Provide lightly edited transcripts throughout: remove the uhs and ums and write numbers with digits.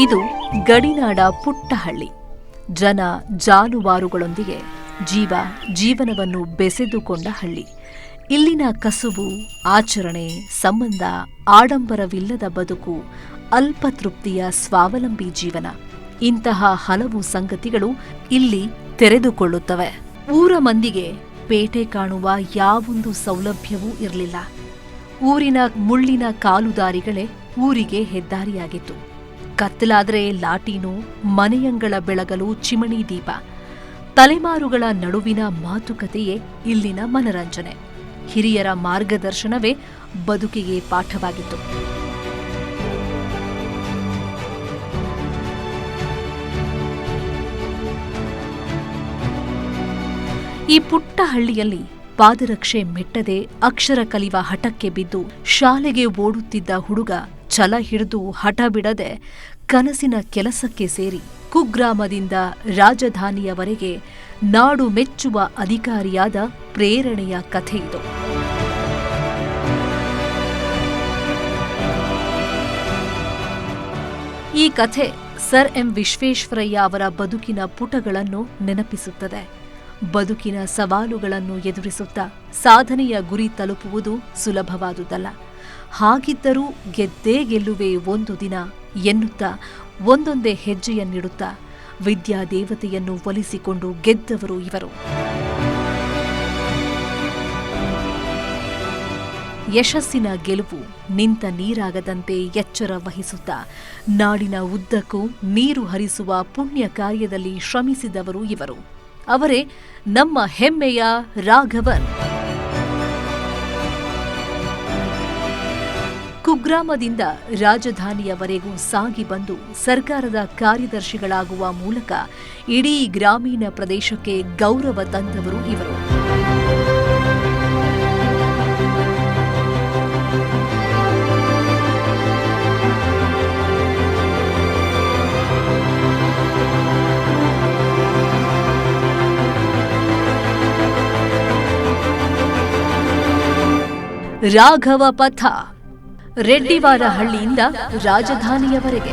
ಇದು ಗಡಿನಾಡ ಪುಟ್ಟ ಹಳ್ಳಿ. ಜನ ಜಾನುವಾರುಗಳೊಂದಿಗೆ ಜೀವನವನ್ನು ಬೆಸೆದುಕೊಂಡ ಹಳ್ಳಿ. ಇಲ್ಲಿನ ಕಸುಬು, ಆಚರಣೆ, ಸಂಬಂಧ, ಆಡಂಬರವಿಲ್ಲದ ಬದುಕು, ಅಲ್ಪತೃಪ್ತಿಯ ಸ್ವಾವಲಂಬಿ ಜೀವನ, ಇಂತಹ ಹಲವು ಸಂಗತಿಗಳು ಇಲ್ಲಿ ತೆರೆದುಕೊಳ್ಳುತ್ತವೆ. ಊರ ಮಂದಿಗೆ ಪೇಟೆ ಕಾಣುವ ಯಾವೊಂದು ಸೌಲಭ್ಯವೂ ಇರಲಿಲ್ಲ. ಊರಿನ ಮುಳ್ಳಿನ ಕಾಲುದಾರಿಗಳೇ ಊರಿಗೆ ಹೆದ್ದಾರಿಯಾಗಿತ್ತು. ಕತ್ತಲಾದರೆ ಲಾಟೀನು, ಮನೆಯಂಗಳ ಬೆಳಗಲು ಚಿಮಣಿ ದೀಪ. ತಲೆಮಾರುಗಳ ನಡುವಿನ ಮಾತುಕತೆಯೇ ಇಲ್ಲಿನ ಮನರಂಜನೆ. ಹಿರಿಯರ ಮಾರ್ಗದರ್ಶನವೇ ಬದುಕಿಗೆ ಪಾಠವಾಗಿತ್ತು. ಈ ಪುಟ್ಟ ಹಳ್ಳಿಯಲ್ಲಿ ಪಾದರಕ್ಷೆ ಮೆಟ್ಟದೆ ಅಕ್ಷರ ಕಲಿಯುವ ಹಠಕ್ಕೆ ಬಿದ್ದು ಶಾಲೆಗೆ ಓಡುತ್ತಿದ್ದ ಹುಡುಗ ಛಲ ಹಿಡಿದು ಹಠ ಬಿಡದೆ ಕನಸಿನ ಕೆಲಸಕ್ಕೆ ಸೇರಿ ಕುಗ್ರಾಮದಿಂದ ರಾಜಧಾನಿಯವರೆಗೆ ನಾಡು ಮೆಚ್ಚುವ ಅಧಿಕಾರಿಯಾದ ಪ್ರೇರಣೆಯ ಕಥೆ ಇದು. ಈ ಕಥೆ ಸರ್ ಎಂ ವಿಶ್ವೇಶ್ವರಯ್ಯ ಅವರ ಬದುಕಿನ ಪುಟಗಳನ್ನು ನೆನಪಿಸುತ್ತದೆ. ಬದುಕಿನ ಸವಾಲುಗಳನ್ನು ಎದುರಿಸುತ್ತಾ ಸಾಧನೆಯ ಗುರಿ ತಲುಪುವುದು ಸುಲಭವಾದುದಲ್ಲ. ಹಾಗಿದ್ದರೂ ಗೆದ್ದೇ ಗೆಲ್ಲುವೆ ಒಂದು ದಿನ ಎನ್ನುತ್ತಾ ಒಂದೊಂದೇ ಹೆಜ್ಜೆಯನ್ನಿಡುತ್ತಾ ವಿದ್ಯಾದೇವತೆಯನ್ನು ಒಲಿಸಿಕೊಂಡು ಗೆದ್ದವರು ಇವರು. ಯಶಸ್ಸಿನ ಗೆಲುವು ನಿಂತ ನೀರಾಗದಂತೆ ಎಚ್ಚರ ವಹಿಸುತ್ತಾ ನಾಡಿನ ಉದ್ದಕ್ಕೂ ನೀರು ಹರಿಸುವ ಪುಣ್ಯ ಕಾರ್ಯದಲ್ಲಿ ಶ್ರಮಿಸಿದವರು ಇವರು. ಅವರೇ ನಮ್ಮ ಹೆಮ್ಮೆಯ ರಾಘವನ್. ಕುಗ್ರಾಮದಿಂದ ರಾಜಧಾನಿಯವರೆಗೂ ಸಾಗಿ ಬಂದು ಸರ್ಕಾರದ ಕಾರ್ಯದರ್ಶಿಗಳಾಗುವ ಮೂಲಕ ಇಡೀ ಗ್ರಾಮೀಣ ಪ್ರದೇಶಕ್ಕೆ ಗೌರವ ತಂದವರು ಇವರು. ರಾಘವ ಪಥ, ರೆಡ್ಡಿವಾರ ಹಳ್ಳಿಯಿಂದ ರಾಜಧಾನಿಯವರೆಗೆ.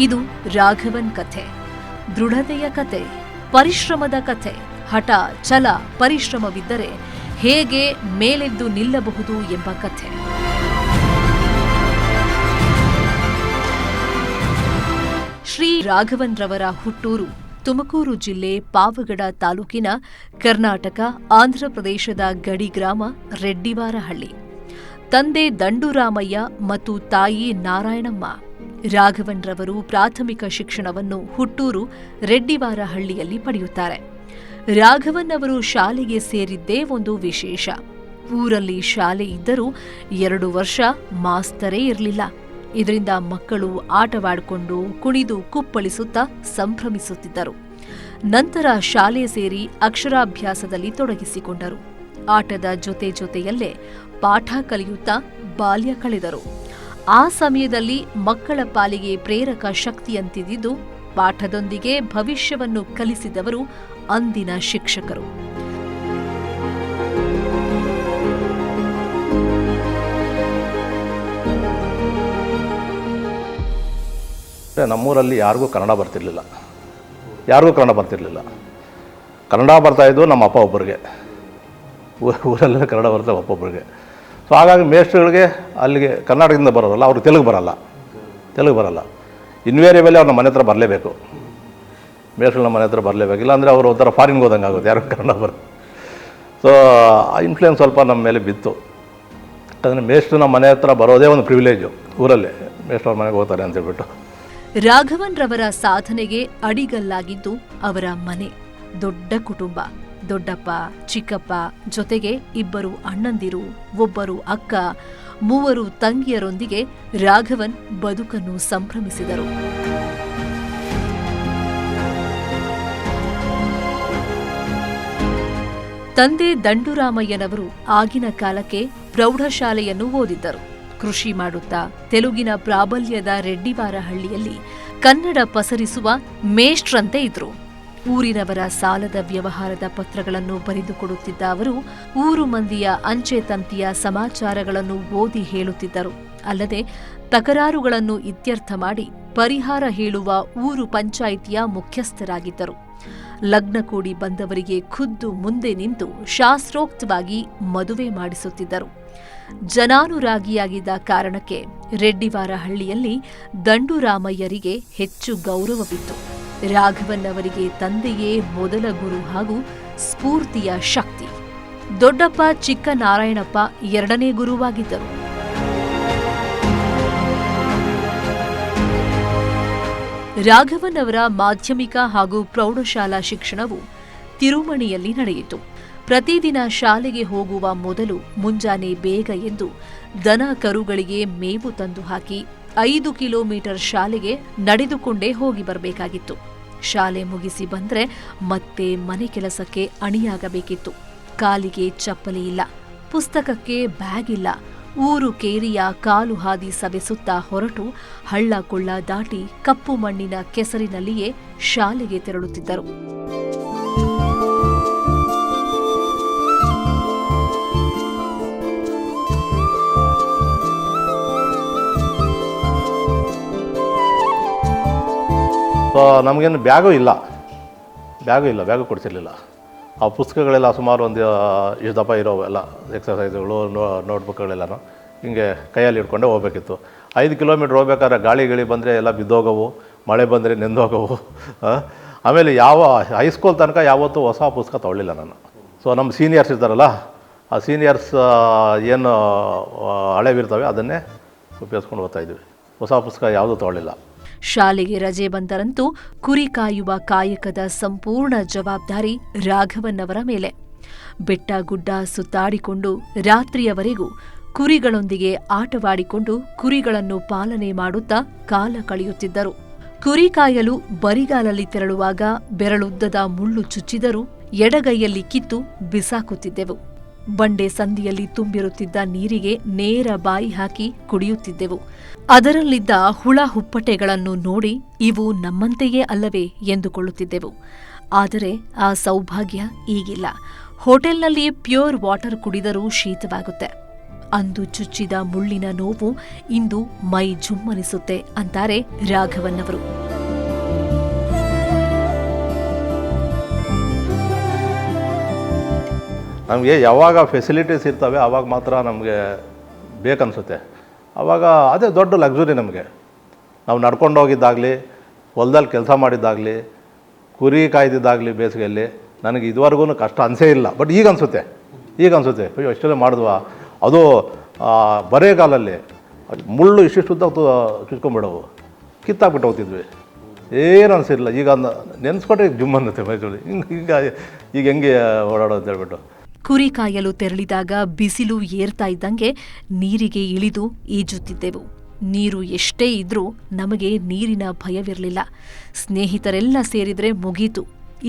ಇದು ರಾಘವನ್ ಕಥೆ. ದೃಢತೆಯ ಕಥೆ, ಪರಿಶ್ರಮದ ಕಥೆ. ಹಠ, ಛಲ, ಪರಿಶ್ರಮವಿದ್ದರೆ ಹೇಗೆ ಮೇಲೆದ್ದು ನಿಲ್ಲಬಹುದು ಎಂಬ ಕಥೆ. ಶ್ರೀ ರಾಘವನ್ ರವರ ಹುಟ್ಟೂರು ತುಮಕೂರು ಜಿಲ್ಲೆ ಪಾವಗಡ ತಾಲೂಕಿನ ಕರ್ನಾಟಕ ಆಂಧ್ರಪ್ರದೇಶದ ಗಡಿ ಗ್ರಾಮ ರೆಡ್ಡಿವಾರಹಳ್ಳಿ. ತಂದೆ ದಂಡುರಾಮಯ್ಯ ಮತ್ತು ತಾಯಿ ನಾರಾಯಣಮ್ಮ. ರಾಘವನ್ ರವರು ಪ್ರಾಥಮಿಕ ಶಿಕ್ಷಣವನ್ನು ಹುಟ್ಟೂರು ರೆಡ್ಡಿವಾರಹಳ್ಳಿಯಲ್ಲಿ ಪಡೆಯುತ್ತಾರೆ. ರಾಘವನ್ ಅವರು ಶಾಲೆಗೆ ಸೇರಿದ್ದೇ ಒಂದು ವಿಶೇಷ. ಊರಲ್ಲಿ ಶಾಲೆ ಇದ್ದರೂ 2 ವರ್ಷ ಮಾಸ್ತರೇ ಇರಲಿಲ್ಲ. ಇದರಿಂದ ಮಕ್ಕಳು ಆಟವಾಡಿಕೊಂಡು ಕುಣಿದು ಕುಪ್ಪಳಿಸುತ್ತಾ ಸಂಭ್ರಮಿಸುತ್ತಿದ್ದರು. ನಂತರ ಶಾಲೆ ಸೇರಿ ಅಕ್ಷರಾಭ್ಯಾಸದಲ್ಲಿ ತೊಡಗಿಸಿಕೊಂಡರು. ಆಟದ ಜೊತೆಯಲ್ಲೇ ಪಾಠ ಕಲಿಯುತ್ತಾ ಬಾಲ್ಯ ಕಳೆದರು. ಆ ಸಮಯದಲ್ಲಿ ಮಕ್ಕಳ ಪಾಲಿಗೆ ಪ್ರೇರಕ ಶಕ್ತಿಯಂತಿದ್ದುದು ಪಾಠದೊಂದಿಗೆ ಭವಿಷ್ಯವನ್ನು ಕಲಿಸಿದವರು ಅಂದಿನ ಶಿಕ್ಷಕರು. ನಮ್ಮೂರಲ್ಲಿ ಯಾರಿಗೂ ಕನ್ನಡ ಬರ್ತಿರ್ಲಿಲ್ಲ. ಕನ್ನಡ ಬರ್ತಾಯಿದ್ದು ನಮ್ಮ ಅಪ್ಪ ಒಬ್ಬರಿಗೆ, ಊರಲ್ಲೇ ಕನ್ನಡ ಬರ್ತದೆ ಒಬ್ಬೊಬ್ಬರಿಗೆ. ಸೊ ಹಾಗಾಗಿ ಮೇಷ್ಟ್ರುಗಳಿಗೆ ಅಲ್ಲಿಗೆ ಕರ್ನಾಟಕದಿಂದ ಬರೋರಲ್ಲ, ಅವ್ರಿಗೆ ತೆಲುಗು ಬರಲ್ಲ. ಇನ್ವೇರಿಯಬಲಿ ಅವ್ರ ನಮ್ಮ ಮನೆ ಹತ್ರ ಬರಲೇಬೇಕು. ಮೇಷ್ಟ್ರು ನಮ್ಮ ಮನೆ ಹತ್ರ ಬರಲೇಬೇಕು, ಇಲ್ಲಾಂದರೆ ಅವರು ಒಂಥರ ಫಾರಿನ್ಗೆ ಹೋದಂಗೆ ಆಗುತ್ತೆ, ಯಾರು ಕನ್ನಡ ಸೊ ಆ ಇನ್ಫ್ಲುಯೆನ್ಸ್ ಸ್ವಲ್ಪ ನಮ್ಮ ಮೇಲೆ ಬಿತ್ತು. ಯಾಕಂದರೆ ಮೇಷ್ಟ್ರು ನಮ್ಮ ಮನೆ ಹತ್ರ ಬರೋದೇ ಒಂದು ಪ್ರಿವಿಲೇಜು. ಊರಲ್ಲೇ ಮೇಷ್ಟ್ರು ಅವ್ರ ಮನೆಗೆ ಹೋಗ್ತಾರೆ ಅಂತ ಹೇಳ್ಬಿಟ್ಟು. ರಾಘವನ್ ರವರ ಸಾಧನೆಗೆ ಅಡಿಗಲ್ಲಾಗಿದ್ದು ಅವರ ಮನೆ. ದೊಡ್ಡ ಕುಟುಂಬ. ದೊಡ್ಡಪ್ಪ, ಚಿಕ್ಕಪ್ಪ ಜೊತೆಗೆ 2 ಅಣ್ಣಂದಿರು, 1 ಅಕ್ಕ, 3 ತಂಗಿಯರೊಂದಿಗೆ ರಾಘವನ್ ಬದುಕನ್ನು ಸಂಭ್ರಮಿಸಿದರು. ತಂದೆ ದಂಡುರಾಮಯ್ಯನವರು ಆಗಿನ ಕಾಲಕ್ಕೆ ಪ್ರೌಢಶಾಲೆಯನ್ನು ಓದಿದ್ದರು. ಕೃಷಿ ಮಾಡುತ್ತಾ ತೆಲುಗಿನ ಪ್ರಾಬಲ್ಯದ ರೆಡ್ಡಿವಾರಹಳ್ಳಿಯಲ್ಲಿ ಕನ್ನಡ ಪಸರಿಸುವ ಮೇಷ್ಟ್ರಂತೆ ಇದ್ರು. ಊರಿನವರ ಸಾಲದ ವ್ಯವಹಾರದ ಪತ್ರಗಳನ್ನು ಬರೆದುಕೊಡುತ್ತಿದ್ದ ಅವರು ಊರು ಮಂದಿಯ ಅಂಚೆ ತಂತಿಯ ಸಮಾಚಾರಗಳನ್ನು ಓದಿ ಹೇಳುತ್ತಿದ್ದರು. ಅಲ್ಲದೆ ತಕರಾರುಗಳನ್ನು ಇತ್ಯರ್ಥ ಮಾಡಿ ಪರಿಹಾರ ಹೇಳುವ ಊರು ಪಂಚಾಯಿತಿಯ ಮುಖ್ಯಸ್ಥರಾಗಿದ್ದರು. ಲಗ್ನ ಕೂಡಿ ಬಂದವರಿಗೆ ಖುದ್ದು ಮುಂದೆ ನಿಂತು ಶಾಸ್ತ್ರೋಕ್ತವಾಗಿ ಮದುವೆ ಮಾಡಿಸುತ್ತಿದ್ದರು. ಜನಾನುರಾಗಿಯಾಗಿದ್ದ ಕಾರಣಕ್ಕೆ ರೆಡ್ಡಿವಾರಹಳ್ಳಿಯಲ್ಲಿ ದಂಡುರಾಮಯ್ಯರಿಗೆ ಹೆಚ್ಚು ಗೌರವವಿತ್ತು. ರಾಘವನ್ ಅವರಿಗೆ ತಂದೆಯೇ ಮೊದಲ ಗುರು ಹಾಗೂ ಸ್ಫೂರ್ತಿಯ ಶಕ್ತಿ. ದೊಡ್ಡಪ್ಪ ಚಿಕ್ಕನಾರಾಯಣಪ್ಪ ಎರಡನೇ ಗುರುವಾಗಿದ್ದರು. ರಾಘವನ್ ಅವರ ಮಾಧ್ಯಮಿಕ ಹಾಗೂ ಪ್ರೌಢಶಾಲಾ ಶಿಕ್ಷಣವು ತಿರುಮಣಿಯಲ್ಲಿ ನಡೆಯಿತು. ಪ್ರತಿದಿನ ಶಾಲೆಗೆ ಹೋಗುವ ಮೊದಲು ಮುಂಜಾನೆ ಬೇಗ ಎದ್ದು ದನ ಕರುಗಳಿಗೆ ಮೇವು ತಂದು ಹಾಕಿ 5 ಕಿಲೋಮೀಟರ್ ಶಾಲೆಗೆ ನಡೆದುಕೊಂಡೇ ಹೋಗಿ ಬರಬೇಕಾಗಿತ್ತು. ಶಾಲೆ ಮುಗಿಸಿ ಬಂದ್ರೆ ಮತ್ತೆ ಮನೆ ಕೆಲಸಕ್ಕೆ ಅಣಿಯಾಗಬೇಕಿತ್ತು. ಕಾಲಿಗೆ ಚಪ್ಪಲಿ ಇಲ್ಲ, ಪುಸ್ತಕಕ್ಕೆ ಬ್ಯಾಗ್ ಇಲ್ಲ. ಊರು ಕೇರಿಯ ಕಾಲು ಹಾದಿ ಸವೆಸುತ್ತಾ ಹೊರಟು ಹಳ್ಳ ಕೊಳ್ಳ ದಾಟಿ ಕಪ್ಪು ಮಣ್ಣಿನ ಕೆಸರಿನಲ್ಲಿಯೇ ಶಾಲೆಗೆ ತೆರಳುತ್ತಿದ್ದರು. ನಮಗೇನು ಬ್ಯಾಗೂ ಇಲ್ಲ, ಬ್ಯಾಗೂ ಕೊಡ್ತಿರ್ಲಿಲ್ಲ. ಆ ಪುಸ್ತಕಗಳೆಲ್ಲ ಸುಮಾರು ಒಂದು ಇಷ್ಟು ದಪ್ಪ ಇರೋವೆಲ್ಲ ಎಕ್ಸಸೈಸ್ಗಳು ನೋಟ್ಬುಕ್ಗಳೆಲ್ಲನೂ ಹಿಂಗೆ ಕೈಯಲ್ಲಿ ಹಿಡ್ಕೊಂಡೇ ಹೋಗ್ಬೇಕಿತ್ತು. 5 ಕಿಲೋಮೀಟ್ರ್ ಹೋಗ್ಬೇಕಾದ್ರೆ ಗಾಳಿ ಬಂದರೆ ಎಲ್ಲ ಬಿದ್ದೋಗವು, ಮಳೆ ಬಂದರೆ ನೆಂದೋಗವು. ಆಮೇಲೆ ಹೈಸ್ಕೂಲ್ ತನಕ ಯಾವತ್ತೂ ಹೊಸ ಪುಸ್ತಕ ತೊಗೊಳ್ಳಿಲ್ಲ ನಾನು. ಸೊ ನಮ್ಮ ಸೀನಿಯರ್ಸ್ ಇರ್ತಾರಲ್ಲ, ಆ ಸೀನಿಯರ್ಸ್ ಏನು ಹಳೆವಿರ್ತವೆ ಅದನ್ನೇ ಉಪಯೋಗಿಸ್ಕೊಂಡು ಓದ್ತಾಯಿದ್ವಿ. ಹೊಸ ಪುಸ್ತಕ ಯಾವುದೂ ತೊಗೊಳ್ಳಿಲ್ಲ. ಶಾಲೆಗೆ ರಜೆ ಬಂದರಂತೂ ಕುರಿ ಕಾಯುವ ಕಾಯಕದ ಸಂಪೂರ್ಣ ಜವಾಬ್ದಾರಿ ರಾಘವನ್ ಅವರ ಮೇಲೆ. ಬೆಟ್ಟ ಗುಡ್ಡ ಸುತ್ತಾಡಿಕೊಂಡು ರಾತ್ರಿಯವರೆಗೂ ಕುರಿಗಳೊಂದಿಗೆ ಆಟವಾಡಿಕೊಂಡು ಕುರಿಗಳನ್ನು ಪಾಲನೆ ಮಾಡುತ್ತಾ ಕಾಲ ಕಳೆಯುತ್ತಿದ್ದರು. ಕುರಿ ಕಾಯಲು ಬರಿಗಾಲಲ್ಲಿ ತೆರಳುವಾಗ ಬೆರಳುದ್ದದ ಮುಳ್ಳು ಚುಚ್ಚಿದರೂ ಎಡಗೈಯಲ್ಲಿ ಕಿತ್ತು ಬಿಸಾಕುತ್ತಿದ್ದೆವು. ಬಂಡೆ ಸಂದಿಯಲ್ಲಿ ತುಂಬಿರುತ್ತಿದ್ದ ನೀರಿಗೆ ನೇರ ಬಾಯಿ ಹಾಕಿ ಕುಡಿಯುತ್ತಿದ್ದೆವು. ಅದರಲ್ಲಿದ್ದ ಹುಳ ಹುಪ್ಪಟೆಗಳನ್ನು ನೋಡಿ ಇವು ನಮ್ಮಂತೆಯೇ ಅಲ್ಲವೇ ಎಂದುಕೊಳ್ಳುತ್ತಿದ್ದೆವು. ಆದರೆ ಆ ಸೌಭಾಗ್ಯ ಈಗಿಲ್ಲ. ಹೋಟೆಲ್ನಲ್ಲಿ ಪ್ಯೂರ್ ವಾಟರ್ ಕುಡಿದರೂ ಶೀತವಾಗುತ್ತೆ. ಅಂದು ಚುಚ್ಚಿದ ಮುಳ್ಳಿನ ನೋವು ಇಂದು ಮೈ ಜುಮ್ಮನಿಸುತ್ತೆ ಅಂತಾರೆ ರಾಘವನ್ ಅವರು. ನಮಗೆ ಯಾವಾಗ ಫೆಸಿಲಿಟೀಸ್ ಇರ್ತವೆ ಆವಾಗ ಮಾತ್ರ ನಮಗೆ ಬೇಕನ್ನಿಸುತ್ತೆ. ಆವಾಗ ಅದೇ ದೊಡ್ಡ ಲಕ್ಸುರಿ ನಮಗೆ. ನಾವು ನಡ್ಕೊಂಡು ಹೋಗಿದ್ದಾಗಲಿ, ಹೊಲದಲ್ಲಿ ಕೆಲಸ ಮಾಡಿದ್ದಾಗಲಿ, ಕುರಿ ಕಾಯ್ದಿದ್ದಾಗಲಿ ಬೇಸಿಗೆಯಲ್ಲಿ ನನಗೆ ಇದುವರೆಗೂ ಕಷ್ಟ ಅನಿಸೇ ಇಲ್ಲ. ಬಟ್ ಈಗ ಅನಿಸುತ್ತೆ ಅಯ್ಯೋ ಎಷ್ಟೆಲ್ಲ ಮಾಡಿದ್ವಾ. ಅದು ಬರೆಗಾಲಲ್ಲಿ ಮುಳ್ಳು ಇಷ್ಟಿಷ್ಟುದ್ದ ಚುಚ್ಕೊಂಡ್ಬಿಡವು, ಕಿತ್ತಾಕ್ಬಿಟ್ಟು ಹೋಗ್ತಿದ್ವಿ. ಏನು ಅನಿಸಿರಲಿಲ್ಲ. ಈಗ ನೆನೆಸ್ಕೊಂಡ್ರೆ ಜುಮ್ ಅನ್ನುತ್ತೆ ಮೈಸೂರು. ಈಗ ಹೆಂಗೆ ಓಡಾಡೋದು ಅಂತ ಹೇಳ್ಬಿಟ್ಟು. ಕುರಿ ಕಾಯಲು ತೆರಳಿದಾಗ ಬಿಸಿಲು ಏರ್ತಾ ಇದ್ದಂಗೆ ನೀರಿಗೆ ಇಳಿದು ಈಜುತ್ತಿದ್ದೆವು. ನೀರು ಎಷ್ಟೇ ಇದ್ರೂ ನಮಗೆ ನೀರಿನ ಭಯವಿರಲಿಲ್ಲ. ಸ್ನೇಹಿತರೆಲ್ಲ ಸೇರಿದ್ರೆ ಮುಗೀತು.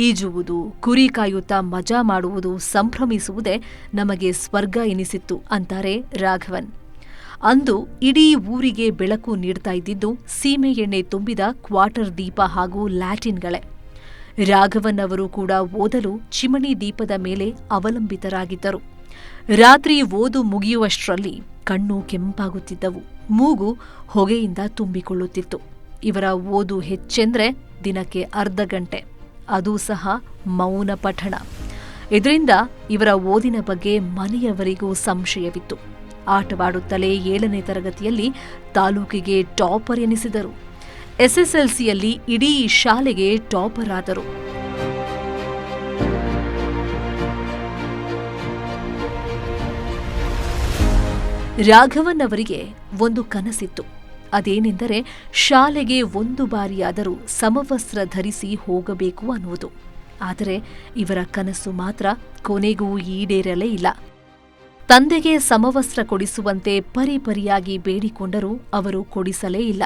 ಈಜುವುದು, ಕುರಿ ಕಾಯುತ್ತಾ ಮಜಾ ಮಾಡುವುದು, ಸಂಭ್ರಮಿಸುವುದೇ ನಮಗೆ ಸ್ವರ್ಗ ಎನಿಸಿತ್ತು ಅಂತಾರೆ ರಾಘವನ್. ಅಂದು ಇಡೀ ಊರಿಗೆ ಬೆಳಕು ನೀಡ್ತಾ ಇದ್ದಿದ್ದು ಸೀಮೆ ಎಣ್ಣೆ ತುಂಬಿದ ಕ್ವಾರ್ಟರ್ ದೀಪ ಹಾಗೂ ಲ್ಯಾಟಿನ್ಗಳೇ. ರಾಘವನ್ ಅವರು ಕೂಡ ಓದಲು ಚಿಮಣಿ ದೀಪದ ಮೇಲೆ ಅವಲಂಬಿತರಾಗಿದ್ದರು. ರಾತ್ರಿ ಓದು ಮುಗಿಯುವಷ್ಟರಲ್ಲಿ ಕಣ್ಣು ಕೆಂಪಾಗುತ್ತಿದ್ದವು, ಮೂಗು ಹೊಗೆಯಿಂದ ತುಂಬಿಕೊಳ್ಳುತ್ತಿತ್ತು. ಇವರ ಓದು ಹೆಚ್ಚೆಂದ್ರೆ ದಿನಕ್ಕೆ ಅರ್ಧ ಗಂಟೆ, ಅದೂ ಸಹ ಮೌನ ಪಠಣ. ಇದರಿಂದ ಇವರ ಓದಿನ ಬಗ್ಗೆ ಮನೆಯವರಿಗೂ ಸಂಶಯವಿತ್ತು. ಆಟವಾಡುತ್ತಲೇ 7ನೇ ತರಗತಿಯಲ್ಲಿ ತಾಲೂಕಿಗೆ ಟಾಪರ್ ಎನಿಸಿದರು. ಎಸ್ಎಸ್ಎಲ್ಸಿಯಲ್ಲಿ ಇಡೀ ಶಾಲೆಗೆ ಟಾಪರ್ ಆದರು. ರಾಘವನ್ ಅವರಿಗೆ ಒಂದು ಕನಸಿತ್ತು. ಅದೇನೆಂದರೆ ಶಾಲೆಗೆ ಒಂದು ಬಾರಿಯಾದರೂ ಸಮವಸ್ತ್ರ ಧರಿಸಿ ಹೋಗಬೇಕು ಅನ್ನುವುದು. ಆದರೆ ಇವರ ಕನಸು ಮಾತ್ರ ಕೊನೆಗೂ ಈಡೇರಲೇ ಇಲ್ಲ. ತಂದೆಗೆ ಸಮವಸ್ತ್ರ ಕೊಡಿಸುವಂತೆ ಪರಿಪರಿಯಾಗಿ ಬೇಡಿಕೊಂಡರೂ ಅವರು ಕೊಡಿಸಲೇ ಇಲ್ಲ.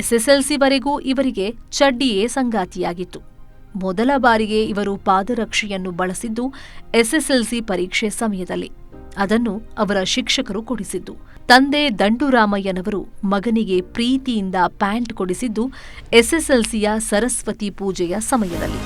ಎಸ್ಎಸ್ಎಲ್ಸಿವರೆಗೂ ಇವರಿಗೆ ಚಡ್ಡಿಯೇ ಸಂಗಾತಿಯಾಗಿತ್ತು. ಮೊದಲ ಬಾರಿಗೆ ಇವರು ಪಾದರಕ್ಷೆಯನ್ನು ಬಳಸಿದ್ದು ಎಸ್ಎಸ್ಎಲ್ಸಿ ಪರೀಕ್ಷೆ ಸಮಯದಲ್ಲಿ. ಅದನ್ನು ಅವರ ಶಿಕ್ಷಕರು ಕೊಡಿಸಿದ್ದು. ತಂದೆ ದಂಡುರಾಮಯ್ಯನವರು ಮಗನಿಗೆ ಪ್ರೀತಿಯಿಂದ ಪ್ಯಾಂಟ್ ಕೊಡಿಸಿದ್ದು ಎಸ್ಎಸ್ಎಲ್ಸಿಯ ಸರಸ್ವತಿ ಪೂಜೆಯ ಸಮಯದಲ್ಲಿ.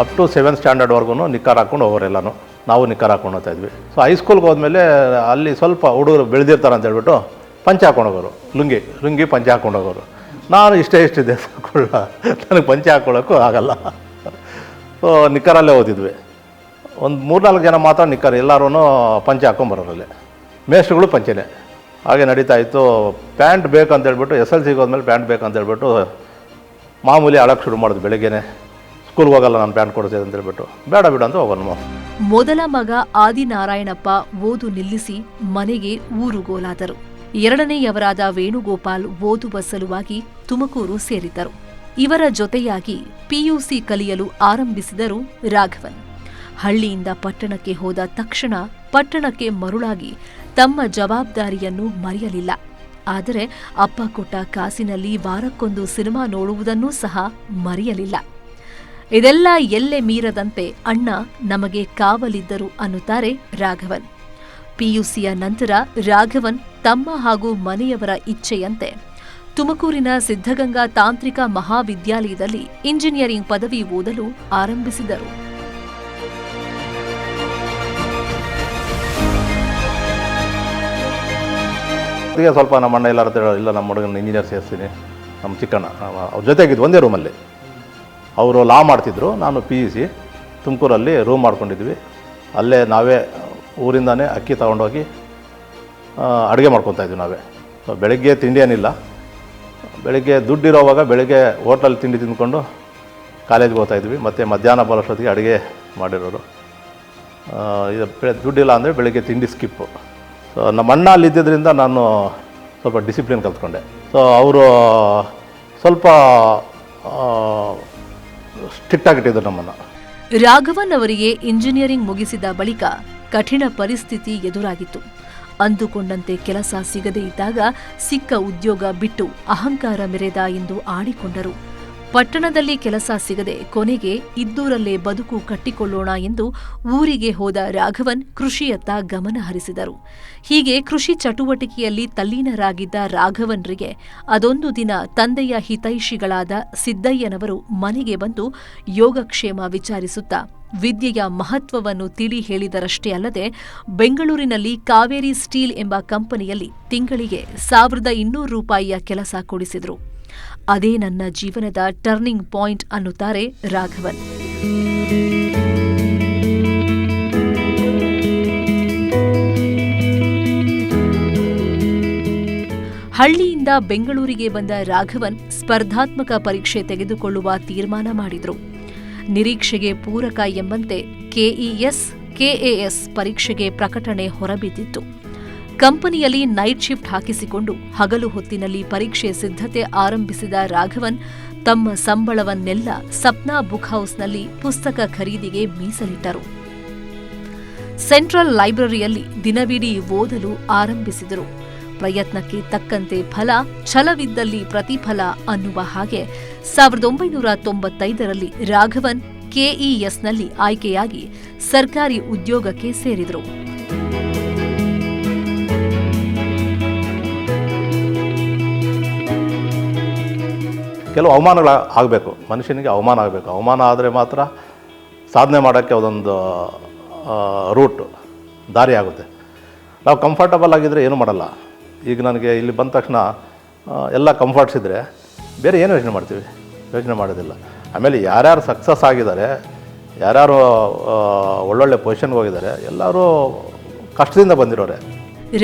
ಅಪ್ ಟು 7th ಸ್ಟ್ಯಾಂಡರ್ಡ್ವರೆಗೂ ನಿಕ್ಕಾರ್ ಹಾಕ್ಕೊಂಡು ಹೋಗೋರೆಲ್ಲನೂ, ನಾವು ನಿಕ್ಕಾರ್ ಹಾಕ್ಕೊಂಡು ಹೋಗ್ತಾ ಇದ್ವಿ. ಸೊ ಹೈಸ್ಕೂಲ್ಗೆ ಹೋದ್ಮೇಲೆ ಅಲ್ಲಿ ಸ್ವಲ್ಪ ಹುಡುಗರು ಬೆಳೆದಿರ್ತಾರೆ ಅಂತ ಹೇಳ್ಬಿಟ್ಟು ಪಂಚೆ ಹಾಕ್ಕೊಂಡು ಹೋಗೋರು, ಲುಂಗಿ ಪಂಚೆ ಹಾಕ್ಕೊಂಡು ಹೋಗೋರು. ನಾನು ಇಷ್ಟಿದೆ ಹಾಕೊಳ್ಳ, ನನಗೆ ಪಂಚೆ ಹಾಕ್ಕೊಳ್ಳೋಕ್ಕೂ ಆಗಲ್ಲ. ಸೊ ನಿಕ್ಕರಲ್ಲೇ ಓದಿದ್ವಿ. ಒಂದು 3-4 ಜನ ಮಾತ್ರ ನಿಕ್ಕರ್, ಎಲ್ಲರೂ ಪಂಚೆ ಹಾಕ್ಕೊಂಬರೋರಲ್ಲಿ. ಮೇಷ್ಟ್ರುಗಳು ಪಂಚೆನೇ. ಹಾಗೆ ನಡೀತಾ ಇತ್ತು. ಪ್ಯಾಂಟ್ ಬೇಕಂತ ಹೇಳ್ಬಿಟ್ಟು SLCಗೆ ಹೋದ್ಮೇಲೆ ಪ್ಯಾಂಟ್ ಬೇಕಂತ ಹೇಳ್ಬಿಟ್ಟು ಮಾಮೂಲಿ ಅಳಕ್ಕೆ ಶುರು ಮಾಡೋದು. ಬೆಳಗ್ಗೆನೇ ಸ್ಕೂಲ್ಗೆ ಹೋಗಲ್ಲ ನಾನು ಪ್ಯಾಂಟ್ ಕೊಡ್ತೇನೆ ಅಂತ ಹೇಳ್ಬಿಟ್ಟು, ಬೇಡ ಅಂತ ಹೋಗೋಣ. ಮೊದಲ ಮಗ ಆದಿನಾರಾಯಣಪ್ಪ ಓದು ನಿಲ್ಲಿಸಿ ಮನೆಗೆ ಊರುಗೋಲಾದರು. ಎರಡನೆಯವರಾದ ವೇಣುಗೋಪಾಲ್ ಓದುವ ಸಲುವಾಗಿ ತುಮಕೂರು ಸೇರಿದ್ದರು. ಇವರ ಜೊತೆಯಾಗಿ PUC ಕಲಿಯಲು ಆರಂಭಿಸಿದರು ರಾಘವನ್. ಹಳ್ಳಿಯಿಂದ ಪಟ್ಟಣಕ್ಕೆ ಹೋದ ತಕ್ಷಣ ಪಟ್ಟಣಕ್ಕೆ ಮರುಳಾಗಿ ತಮ್ಮ ಜವಾಬ್ದಾರಿಯನ್ನು ಮರೆಯಲಿಲ್ಲ. ಆದರೆ ಅಪ್ಪ ಕೊಟ್ಟ ಕಾಸಿನಲ್ಲಿ ವಾರಕ್ಕೊಂದು ಸಿನಿಮಾ ನೋಡುವುದನ್ನೂ ಸಹ ಮರೆಯಲಿಲ್ಲ. ಇದೆಲ್ಲ ಎಲ್ಲೆ ಮೀರದಂತೆ ಅಣ್ಣ ನಮಗೆ ಕಾವಲಿದ್ದರು ಅನ್ನುತ್ತಾರೆ ರಾಘವನ್. PUCಯ ನಂತರ ರಾಘವನ್ ತಮ್ಮ ಹಾಗೂ ಮನೆಯವರ ಇಚ್ಛೆಯಂತೆ ತುಮಕೂರಿನ ಸಿದ್ಧಗಂಗಾ ತಾಂತ್ರಿಕ ಮಹಾವಿದ್ಯಾಲಯದಲ್ಲಿ ಇಂಜಿನಿಯರಿಂಗ್ ಪದವಿ ಓದಲು ಆರಂಭಿಸಿದರು. ಈಗ ಸ್ವಲ್ಪ ನಮ್ಮ ಅಣ್ಣ ಎಲ್ಲರ ಹತ್ರ ಇಲ್ಲ, ನಮ್ಮ ಹುಡುಗನ ಇಂಜಿನಿಯರ್ ಸೇರಿಸ್ತೀನಿ. ನಮ್ಮ ಚಿಕ್ಕಣ್ಣ ಅವ್ರ ಜೊತೆಗಿದ್ದು ಒಂದೇ ರೂಮಲ್ಲಿ. ಅವರು ಲಾ ಮಾಡ್ತಿದ್ರು, ನಾನು PUC. ತುಮಕೂರಲ್ಲಿ ರೂಮ್ ಮಾಡ್ಕೊಂಡಿದ್ವಿ. ಅಲ್ಲೇ ನಾವೇ ಊರಿಂದಾನೇ ಅಕ್ಕಿ ತೊಗೊಂಡೋಗಿ ಅಡುಗೆ ಮಾಡ್ಕೊತಾಯಿದ್ವಿ ನಾವೇ. ಸೊ ಬೆಳಗ್ಗೆ ತಿಂಡಿ ಏನಿಲ್ಲ, ಬೆಳಗ್ಗೆ ದುಡ್ಡಿರೋವಾಗ ಬೆಳಗ್ಗೆ ಹೋಟ್ಲಲ್ಲಿ ತಿಂಡಿ ತಿಂದ್ಕೊಂಡು ಕಾಲೇಜ್ಗೆ ಹೋಗ್ತಾಯಿದ್ವಿ. ಮತ್ತು ಮಧ್ಯಾಹ್ನ ಬರೋಷ್ಟೊತ್ತಿಗೆ ಅಡುಗೆ ಮಾಡಿರೋರು. ಇದು ದುಡ್ಡಿಲ್ಲ ಅಂದರೆ ಬೆಳಗ್ಗೆ ತಿಂಡಿ ಸ್ಕಿಪ್ಪು. ಸೊ ನಮ್ಮ ಅಣ್ಣ ಅಲ್ಲಿದ್ದರಿಂದ ನಾನು ಸ್ವಲ್ಪ ಡಿಸಿಪ್ಲಿನ್ ಕಲ್ತ್ಕೊಂಡೆ. ಸೊ ಅವರು ಸ್ವಲ್ಪ ಸ್ಟ್ರಿಕ್ಟಾಗಿಟ್ಟಿದ್ರು ನಮ್ಮನ್ನು. ರಾಘವನ್ ಅವರಿಗೆ ಇಂಜಿನಿಯರಿಂಗ್ ಮುಗಿಸಿದ ಬಳಿಕ ಕಠಿಣ ಪರಿಸ್ಥಿತಿ ಎದುರಾಗಿತ್ತು. ಅಂದುಕೊಂಡಂತೆ ಕೆಲಸ ಸಿಗದೇ ಇದ್ದಾಗ ಸಿಕ್ಕ ಉದ್ಯೋಗ ಬಿಟ್ಟು ಅಹಂಕಾರ ಮೆರೆದ ಎಂದು ಆಡಿಕೊಂಡರು. ಪಟ್ಟಣದಲ್ಲಿ ಕೆಲಸ ಸಿಗದೆ ಕೊನೆಗೆ ಇದ್ದೂರಲ್ಲೇ ಬದುಕು ಕಟ್ಟಿಕೊಳ್ಳೋಣ ಎಂದು ಊರಿಗೆ ಹೋದ ರಾಘವನ್ ಕೃಷಿಯತ್ತ ಗಮನ ಹರಿಸಿದರು. ಹೀಗೆ ಕೃಷಿ ಚಟುವಟಿಕೆಯಲ್ಲಿ ತಲ್ಲೀನರಾಗಿದ್ದ ರಾಘವನ್ರಿಗೆ ಅದೊಂದು ದಿನ ತಂದೆಯ ಹಿತೈಷಿಗಳಾದ ಸಿದ್ದಯ್ಯನವರು ಮನೆಗೆ ಬಂದು ಯೋಗಕ್ಷೇಮ ವಿಚಾರಿಸುತ್ತಾ ವಿದ್ಯೆಯ ಮಹತ್ವವನ್ನು ತಿಳಿ ಹೇಳಿದರಷ್ಟೇ ಅಲ್ಲದೆ ಬೆಂಗಳೂರಿನಲ್ಲಿ ಕಾವೇರಿ ಸ್ಟೀಲ್ ಎಂಬ ಕಂಪನಿಯಲ್ಲಿ ತಿಂಗಳಿಗೆ 1200 ರೂಪಾಯಿಯ ಕೆಲಸ ಕೊಡಿಸಿದರು. ಅದೇ ನನ್ನ ಜೀವನದ ಟರ್ನಿಂಗ್ ಪಾಯಿಂಟ್ ಅನ್ನುತ್ತಾರೆ ರಾಘವನ್. ಹಳ್ಳಿಯಿಂದ ಬೆಂಗಳೂರಿಗೆ ಬಂದ ರಾಘವನ್ ಸ್ಪರ್ಧಾತ್ಮಕ ಪರೀಕ್ಷೆ ತೆಗೆದುಕೊಳ್ಳುವ ತೀರ್ಮಾನ ಮಾಡಿದರು. ನಿರೀಕ್ಷೆಗೆ ಪೂರಕ ಎಂಬಂತೆ KES, KAS ಪರೀಕ್ಷೆಗೆ ಪ್ರಕಟಣೆ ಹೊರಬಿದ್ದಿತ್ತು. ಕಂಪನಿಯಲ್ಲಿ ನೈಟ್ ಶಿಫ್ಟ್ ಹಾಕಿಸಿಕೊಂಡು ಹಗಲು ಹೊತ್ತಿನಲ್ಲಿ ಪರೀಕ್ಷೆ ಸಿದ್ಧತೆ ಆರಂಭಿಸಿದ ರಾಘವನ್ ತಮ್ಮ ಸಂಬಳವನ್ನೆಲ್ಲ ಸಪ್ನಾ ಬುಕ್ ಹೌಸ್ನಲ್ಲಿ ಪುಸ್ತಕ ಖರೀದಿಗೆ ಮೀಸಲಿಟ್ಟರು. ಸೆಂಟ್ರಲ್ ಲೈಬ್ರರಿಯಲ್ಲಿ ದಿನವಿಡೀ ಓದಲು ಆರಂಭಿಸಿದರು. ಪ್ರಯತ್ನಕ್ಕೆ ತಕ್ಕಂತೆ ಫಲ, ಛಲವಿದ್ದಲ್ಲಿ ಪ್ರತಿಫಲ ಅನ್ನುವ ಹಾಗೆ 1995ರಲ್ಲಿ ರಾಘವನ್ KESನಲ್ಲಿ ಆಯ್ಕೆಯಾಗಿ ಸರ್ಕಾರಿ ಉದ್ಯೋಗಕ್ಕೆ ಸೇರಿದರು. ಕೆಲವು ಅವಮಾನಗಳು ಆಗಬೇಕು, ಮನುಷ್ಯನಿಗೆ ಅವಮಾನ ಆಗಬೇಕು. ಅವಮಾನ ಆದರೆ ಮಾತ್ರ ಸಾಧನೆ ಮಾಡೋಕ್ಕೆ ಅದೊಂದು ರೂಟ್ ದಾರಿ ಆಗುತ್ತೆ. ನಾವು ಕಂಫರ್ಟಬಲ್ ಆಗಿದ್ದರೆ ಏನೂ ಮಾಡಲ್ಲ. ಈಗ ನನಗೆ ಇಲ್ಲಿ ಬಂದ ತಕ್ಷಣ ಎಲ್ಲ ಕಂಫರ್ಟ್ಸ್ ಇದ್ದರೆ ಬೇರೆ ಏನು ಯೋಚನೆ ಮಾಡೋದಿಲ್ಲ. ಆಮೇಲೆ ಯಾರ್ಯಾರು ಸಕ್ಸಸ್ ಆಗಿದ್ದಾರೆ, ಯಾರ್ಯಾರು ಒಳ್ಳೊಳ್ಳೆ ಪೊಸಿಷನ್ಗೆ ಹೋಗಿದ್ದಾರೆ, ಎಲ್ಲರೂ ಕಷ್ಟದಿಂದ ಬಂದಿರೋರೆ.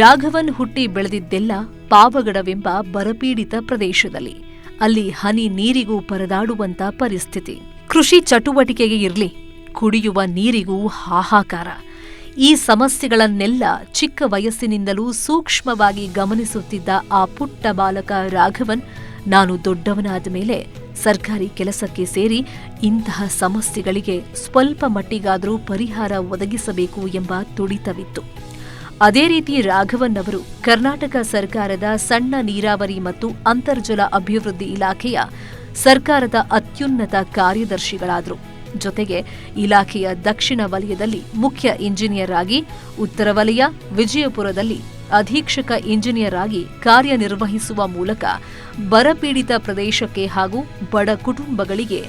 ರಾಘವನ್ ಹುಟ್ಟಿ ಬೆಳೆದಿದ್ದೆಲ್ಲ ಪಾವಗಡವೆಂಬ ಬರಪೀಡಿತ ಪ್ರದೇಶದಲ್ಲಿ. ಅಲ್ಲಿ ಹನಿ ನೀರಿಗೂ ಪರದಾಡುವಂತ ಪರಿಸ್ಥಿತಿ. ಕೃಷಿ ಚಟುವಟಿಕೆಗೆ ಇರಲಿ, ಕುಡಿಯುವ ನೀರಿಗೂ ಹಾಹಾಕಾರ. ಈ ಸಮಸ್ಯೆಗಳನ್ನೆಲ್ಲ ಚಿಕ್ಕ ವಯಸ್ಸಿನಿಂದಲೂ ಸೂಕ್ಷ್ಮವಾಗಿ ಗಮನಿಸುತ್ತಿದ್ದ ಆ ಪುಟ್ಟ ಬಾಲಕ ರಾಘವನ್, ನಾನು ದೊಡ್ಡವನಾದ ಮೇಲೆ ಸರ್ಕಾರಿ ಕೆಲಸಕ್ಕೆ ಸೇರಿ ಇಂತಹ ಸಮಸ್ಯೆಗಳಿಗೆ ಸ್ವಲ್ಪ ಮಟ್ಟಿಗಾದರೂ ಪರಿಹಾರ ಒದಗಿಸಬೇಕು ಎಂಬ ತುಡಿತವಿತ್ತು. ಅದೇ ರೀತಿ ರಾಘವನ್ ಅವರು ಕರ್ನಾಟಕ ಸರ್ಕಾರದ ಸಣ್ಣ ನೀರಾವರಿ ಮತ್ತು ಅಂತರ್ಜಲ ಅಭಿವೃದ್ಧಿ ಇಲಾಖೆಯ ಸರ್ಕಾರದ ಅತ್ಯುನ್ನತ ಕಾರ್ಯದರ್ಶಿಗಳಾದರು. ಜೊತೆಗೆ ಇಲಾಖೆಯ ದಕ್ಷಿಣ ವಲಯದಲ್ಲಿ ಮುಖ್ಯ ಇಂಜಿನಿಯರ್ ಆಗಿ, ಉತ್ತರ ವಲಯ ವಿಜಯಪುರದಲ್ಲಿ ಅಧೀಕ್ಷಕ ಇಂಜಿನಿಯರ್ ಆಗಿ ಕಾರ್ಯನಿರ್ವಹಿಸುವ ಮೂಲಕ ಬರಪೀಡಿತ ಪ್ರದೇಶಕ್ಕೆ ಹಾಗೂ ಬಡ ಕುಟುಂಬಗಳಿಗೆ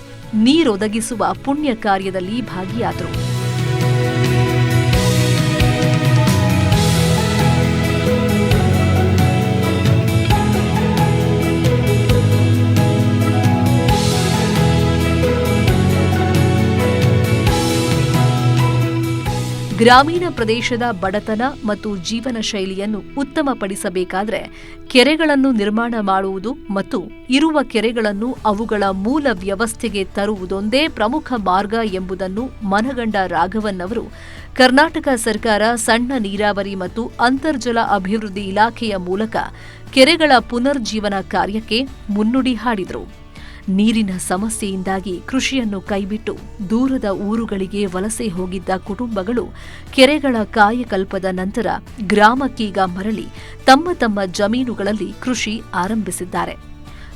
ನೀರೊದಗಿಸುವ ಪುಣ್ಯ ಕಾರ್ಯದಲ್ಲಿ ಭಾಗಿಯಾದರು. ಗ್ರಾಮೀಣ ಪ್ರದೇಶದ ಬಡತನ ಮತ್ತು ಜೀವನ ಶೈಲಿಯನ್ನು ಉತ್ತಮಪಡಿಸಬೇಕಾದರೆ ಕೆರೆಗಳನ್ನು ನಿರ್ಮಾಣ ಮಾಡುವುದು ಮತ್ತು ಇರುವ ಕೆರೆಗಳನ್ನು ಅವುಗಳ ಮೂಲ ವ್ಯವಸ್ಥೆಗೆ ತರುವುದೊಂದೇ ಪ್ರಮುಖ ಮಾರ್ಗ ಎಂಬುದನ್ನು ಮನಗಂಡ ರಾಘವನ್ ಅವರು ಕರ್ನಾಟಕ ಸರ್ಕಾರ ಸಣ್ಣ ನೀರಾವರಿ ಮತ್ತು ಅಂತರ್ಜಲ ಅಭಿವೃದ್ಧಿ ಇಲಾಖೆಯ ಮೂಲಕ ಕೆರೆಗಳ ಪುನರ್ಜೀವನ ಕಾರ್ಯಕ್ಕೆ ಮುನ್ನುಡಿ ಹಾಡಿದರು. ನೀರಿನ ಸಮಸ್ಯೆಯಿಂದಾಗಿ ಕೃಷಿಯನ್ನು ಕೈಬಿಟ್ಟು ದೂರದ ಊರುಗಳಿಗೆ ವಲಸೆ ಹೋಗಿದ್ದ ಕುಟುಂಬಗಳು ಕೆರೆಗಳ ಕಾಯಕಲ್ಪದ ನಂತರ ಗ್ರಾಮಕ್ಕೀಗ ಮರಳಿ ತಮ್ಮ ತಮ್ಮ ಜಮೀನುಗಳಲ್ಲಿ ಕೃಷಿ ಆರಂಭಿಸಿದ್ದಾರೆ.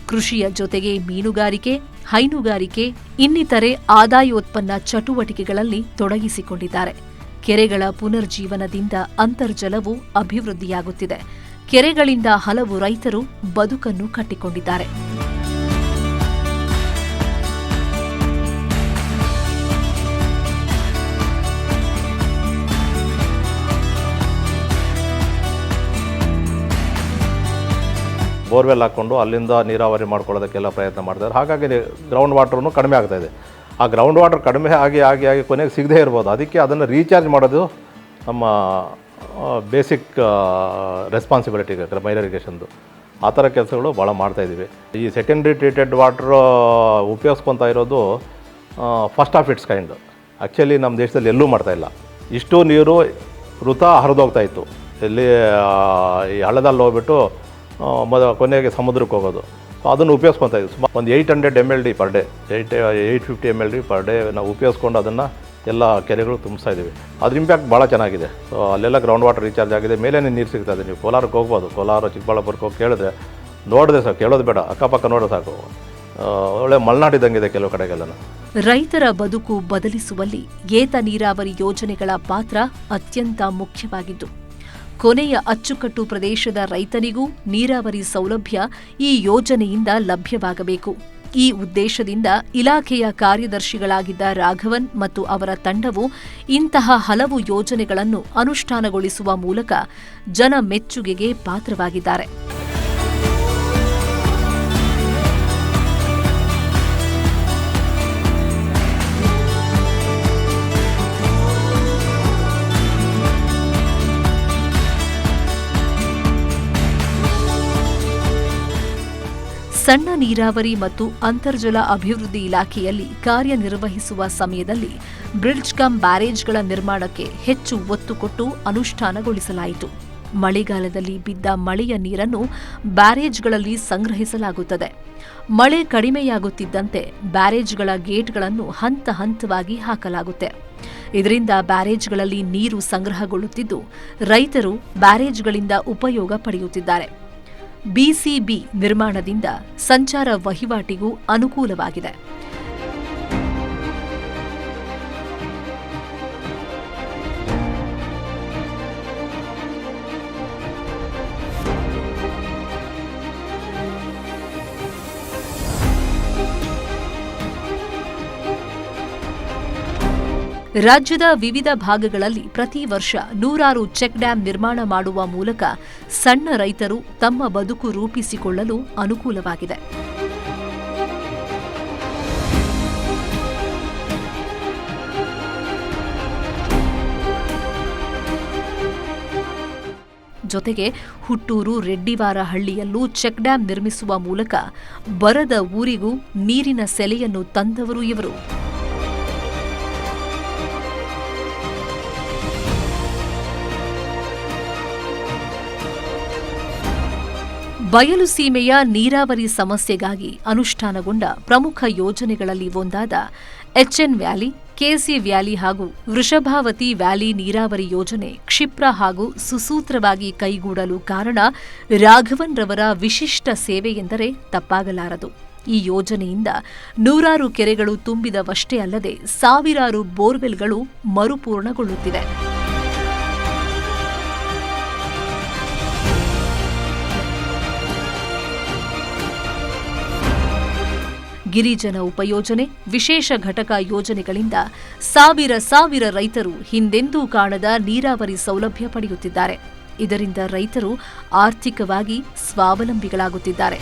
ಕೃಷಿಯ ಜೊತೆಗೆ ಮೀನುಗಾರಿಕೆ, ಹೈನುಗಾರಿಕೆ, ಇನ್ನಿತರೆ ಆದಾಯೋತ್ಪನ್ನ ಚಟುವಟಿಕೆಗಳಲ್ಲಿ ತೊಡಗಿಸಿಕೊಂಡಿದ್ದಾರೆ. ಕೆರೆಗಳ ಪುನರ್ಜೀವನದಿಂದ ಅಂತರ್ಜಲವು ಅಭಿವೃದ್ಧಿಯಾಗುತ್ತಿದೆ. ಕೆರೆಗಳಿಂದ ಹಲವು ರೈತರು ಬದುಕನ್ನು ಕಟ್ಟಿಕೊಂಡಿದ್ದಾರೆ. ಬೋರ್ವೆಲ್ ಹಾಕ್ಕೊಂಡು ಅಲ್ಲಿಂದ ನೀರಾವರಿ ಮಾಡ್ಕೊಳ್ಳೋದಕ್ಕೆಲ್ಲ ಪ್ರಯತ್ನ ಮಾಡ್ತಾರೆ. ಹಾಗಾಗಿ ಗ್ರೌಂಡ್ ವಾಟರ್ನು ಕಡಿಮೆ ಆಗ್ತಾಯಿದೆ. ಆ ಗ್ರೌಂಡ್ ವಾಟರ್ ಕಡಿಮೆ ಆಗಿ ಕೊನೆಗೆ ಸಿಗದೇ ಇರ್ಬೋದು. ಅದಕ್ಕೆ ಅದನ್ನು ರೀಚಾರ್ಜ್ ಮಾಡೋದು ನಮ್ಮ ಬೇಸಿಕ್ ರೆಸ್ಪಾನ್ಸಿಬಿಲಿಟಿ ಮೈನ್ ಇರಿಗೇಷನ್ದು. ಆ ಥರ ಕೆಲಸಗಳು ಭಾಳ ಮಾಡ್ತಾಯಿದ್ದೀವಿ. ಈ ಸೆಕೆಂಡ್ರಿ ಟ್ರೀಟೆಡ್ ವಾಟ್ರ್ ಉಪಯೋಗಿಸ್ಕೊತಾ ಇರೋದು first of it's kind. Actually ನಮ್ಮ ದೇಶದಲ್ಲಿ ಎಲ್ಲೂ ಮಾಡ್ತಾಯಿಲ್ಲ. ಇಷ್ಟು ನೀರು ವೃಥಾ ಹರಿದೋಗ್ತಾ ಇತ್ತು. ಇಲ್ಲಿ ಈ ಹಳ್ಳದಲ್ಲಿ ಹೋಗ್ಬಿಟ್ಟು ಕೊನೆಗೆ ಸಮುದ್ರಕ್ಕೆ ಹೋಗೋದು. ಅದನ್ನು ಉಪಯೋಗಿಸ್ಕೊತಾ ಇದ್ವಿ. ಸುಮಾರು ಒಂದು 800 MLD per day, 850 MLD per day ನಾವು ಉಪಯೋಗಿಸ್ಕೊಂಡು ಅದನ್ನು ಎಲ್ಲ ಕೆರೆಗಳು ತುಂಬಿಸ್ತಾ ಇದ್ದೀವಿ. ಅದ್ರ ಇಂಪ್ಯಾಕ್ಟ್ ಭಾಳ ಚೆನ್ನಾಗಿದೆ. ಸೊ ಅಲ್ಲೆಲ್ಲ ಗ್ರೌಂಡ್ ವಾಟರ್ ರೀಚಾರ್ಜ್ ಆಗಿದೆ. ಮೇಲೇ ನೀರು ಸಿಗ್ತಾ ಇದೆ. ನೀವು ಕೋಲಾರಕ್ಕೆ ಹೋಗ್ಬೋದು. ಕೋಲಾರ, ಚಿಕ್ಕಬಳ್ಳಾಪುರಕ್ಕೆ ಹೋಗಿ ಕೇಳಿದ್ರೆ ನೋಡಿದೆ ಸಾಕು, ಕೇಳೋದು ಬೇಡ, ಅಕ್ಕಪಕ್ಕ ನೋಡೋದು ಸಾಕು. ಒಳ್ಳೆ ಮಲೆನಾಡಿದಂಗಿದೆ ಕೆಲವು ಕಡೆಗೆಲ್ಲ. ರೈತರ ಬದುಕು ಬದಲಿಸುವಲ್ಲಿ ಏತ ನೀರಾವರಿ ಯೋಜನೆಗಳ ಪಾತ್ರ ಅತ್ಯಂತ ಮುಖ್ಯವಾಗಿದ್ದು, ಕೊನೆಯ ಅಚ್ಚುಕಟ್ಟು ಪ್ರದೇಶದ ರೈತನಿಗೂ ನೀರಾವರಿ ಸೌಲಭ್ಯ ಈ ಯೋಜನೆಯಿಂದ ಲಭ್ಯವಾಗಬೇಕು. ಈ ಉದ್ದೇಶದಿಂದ ಇಲಾಖೆಯ ಕಾರ್ಯದರ್ಶಿಗಳಾಗಿದ್ದ ರಾಘವನ್ ಮತ್ತು ಅವರ ತಂಡವು ಇಂತಹ ಹಲವು ಯೋಜನೆಗಳನ್ನು ಅನುಷ್ಠಾನಗೊಳಿಸುವ ಮೂಲಕ ಜನ ಮೆಚ್ಚುಗೆಗೆ ಪಾತ್ರವಾಗಿದ್ದಾರೆ. ಸಣ್ಣ ನೀರಾವರಿ ಮತ್ತು ಅಂತರ್ಜಲ ಅಭಿವೃದ್ಧಿ ಇಲಾಖೆಯಲ್ಲಿ ಕಾರ್ಯನಿರ್ವಹಿಸುವ ಸಮಯದಲ್ಲಿ ಬ್ರಿಡ್ಜ್ ಕಮ್ ಬ್ಯಾರೇಜ್ಗಳ ನಿರ್ಮಾಣಕ್ಕೆ ಹೆಚ್ಚು ಒತ್ತು ಕೊಟ್ಟು ಅನುಷ್ಠಾನಗೊಳಿಸಲಾಯಿತು. ಮಳೆಗಾಲದಲ್ಲಿ ಬಿದ್ದ ಮಳೆಯ ನೀರನ್ನು ಬ್ಯಾರೇಜ್ಗಳಲ್ಲಿ ಸಂಗ್ರಹಿಸಲಾಗುತ್ತದೆ. ಮಳೆ ಕಡಿಮೆಯಾಗುತ್ತಿದ್ದಂತೆ ಬ್ಯಾರೇಜ್ಗಳ ಗೇಟ್ಗಳನ್ನು ಹಂತ ಹಂತವಾಗಿ ಹಾಕಲಾಗುತ್ತೆ. ಇದರಿಂದ ಬ್ಯಾರೇಜ್ಗಳಲ್ಲಿ ನೀರು ಸಂಗ್ರಹಗೊಳ್ಳುತ್ತಿದ್ದು ರೈತರು ಬ್ಯಾರೇಜ್ಗಳಿಂದ ಉಪಯೋಗ ಪಡೆಯುತ್ತಿದ್ದಾರೆ. ಬಿಸಿಬಿ ನಿರ್ಮಾಣದಿಂದ ಸಂಚಾರ ವಹಿವಾಟಿಗೂ ಅನುಕೂಲವಾಗಿದೆ. ರಾಜ್ಯದ ವಿವಿಧ ಭಾಗಗಳಲ್ಲಿ ಪ್ರತಿ ವರ್ಷ 100 ಚೆಕ್ ಡ್ಯಾಂ ನಿರ್ಮಾಣ ಮಾಡುವ ಮೂಲಕ ಸಣ್ಣ ರೈತರು ತಮ್ಮ ಬದುಕು ರೂಪಿಸಿಕೊಳ್ಳಲು ಅನುಕೂಲವಾಗಿದೆ. ಜೊತೆಗೆ ಹುಟ್ಟೂರು, ರೆಡ್ಡಿವಾರ ಹಳ್ಳಿಯಲ್ಲೂ ಚೆಕ್ ಡ್ಯಾಂ ನಿರ್ಮಿಸುವ ಮೂಲಕ ಬರದ ಊರಿಗೂ ನೀರಿನ ಸೆಲೆಯನ್ನು ತಂದವರು ಇವರು. ಬಯಲು ಸೀಮೆಯ ನೀರಾವರಿ ಸಮಸ್ಯೆಗಾಗಿ ಅನುಷ್ಠಾನಗೊಂಡ ಪ್ರಮುಖ ಯೋಜನೆಗಳಲ್ಲಿ ಒಂದಾದ ಎಚ್ಎನ್ ವ್ಯಾಲಿ, ಕೆಸಿ ವ್ಯಾಲಿ ಹಾಗೂ ವೃಷಭಾವತಿ ವ್ಯಾಲಿ ನೀರಾವರಿ ಯೋಜನೆ ಕ್ಷಿಪ್ರ ಹಾಗೂ ಸುಸೂತ್ರವಾಗಿ ಕೈಗೂಡಲು ಕಾರಣ ರಾಘವನ್ ರವರ ವಿಶಿಷ್ಟ ಸೇವೆ ಎಂದರೆ ತಪ್ಪಾಗಲಾರದು. ಈ ಯೋಜನೆಯಿಂದ 100 ಕೆರೆಗಳು ತುಂಬಿದವಷ್ಟೇ ಅಲ್ಲದೆ ಸಾವಿರಾರು ಬೋರ್ವೆಲ್ಗಳು ಮರುಪೂರ್ಣಗೊಳ್ಳುತ್ತಿವೆ. ಗಿರಿಜನ ಉಪಯೋಜನೆ, ವಿಶೇಷ ಘಟಕ ಯೋಜನೆಗಳಿಂದ ಸಾವಿರ ರೈತರು ಹಿಂದೆಂದೂ ಕಾಣದ ನೀರಾವರಿ ಸೌಲಭ್ಯ ಪಡೆಯುತ್ತಿದ್ದಾರೆ. ಇದರಿಂದ ರೈತರು ಆರ್ಥಿಕವಾಗಿ ಸ್ವಾವಲಂಬಿಗಳಾಗುತ್ತಿದ್ದಾರೆ.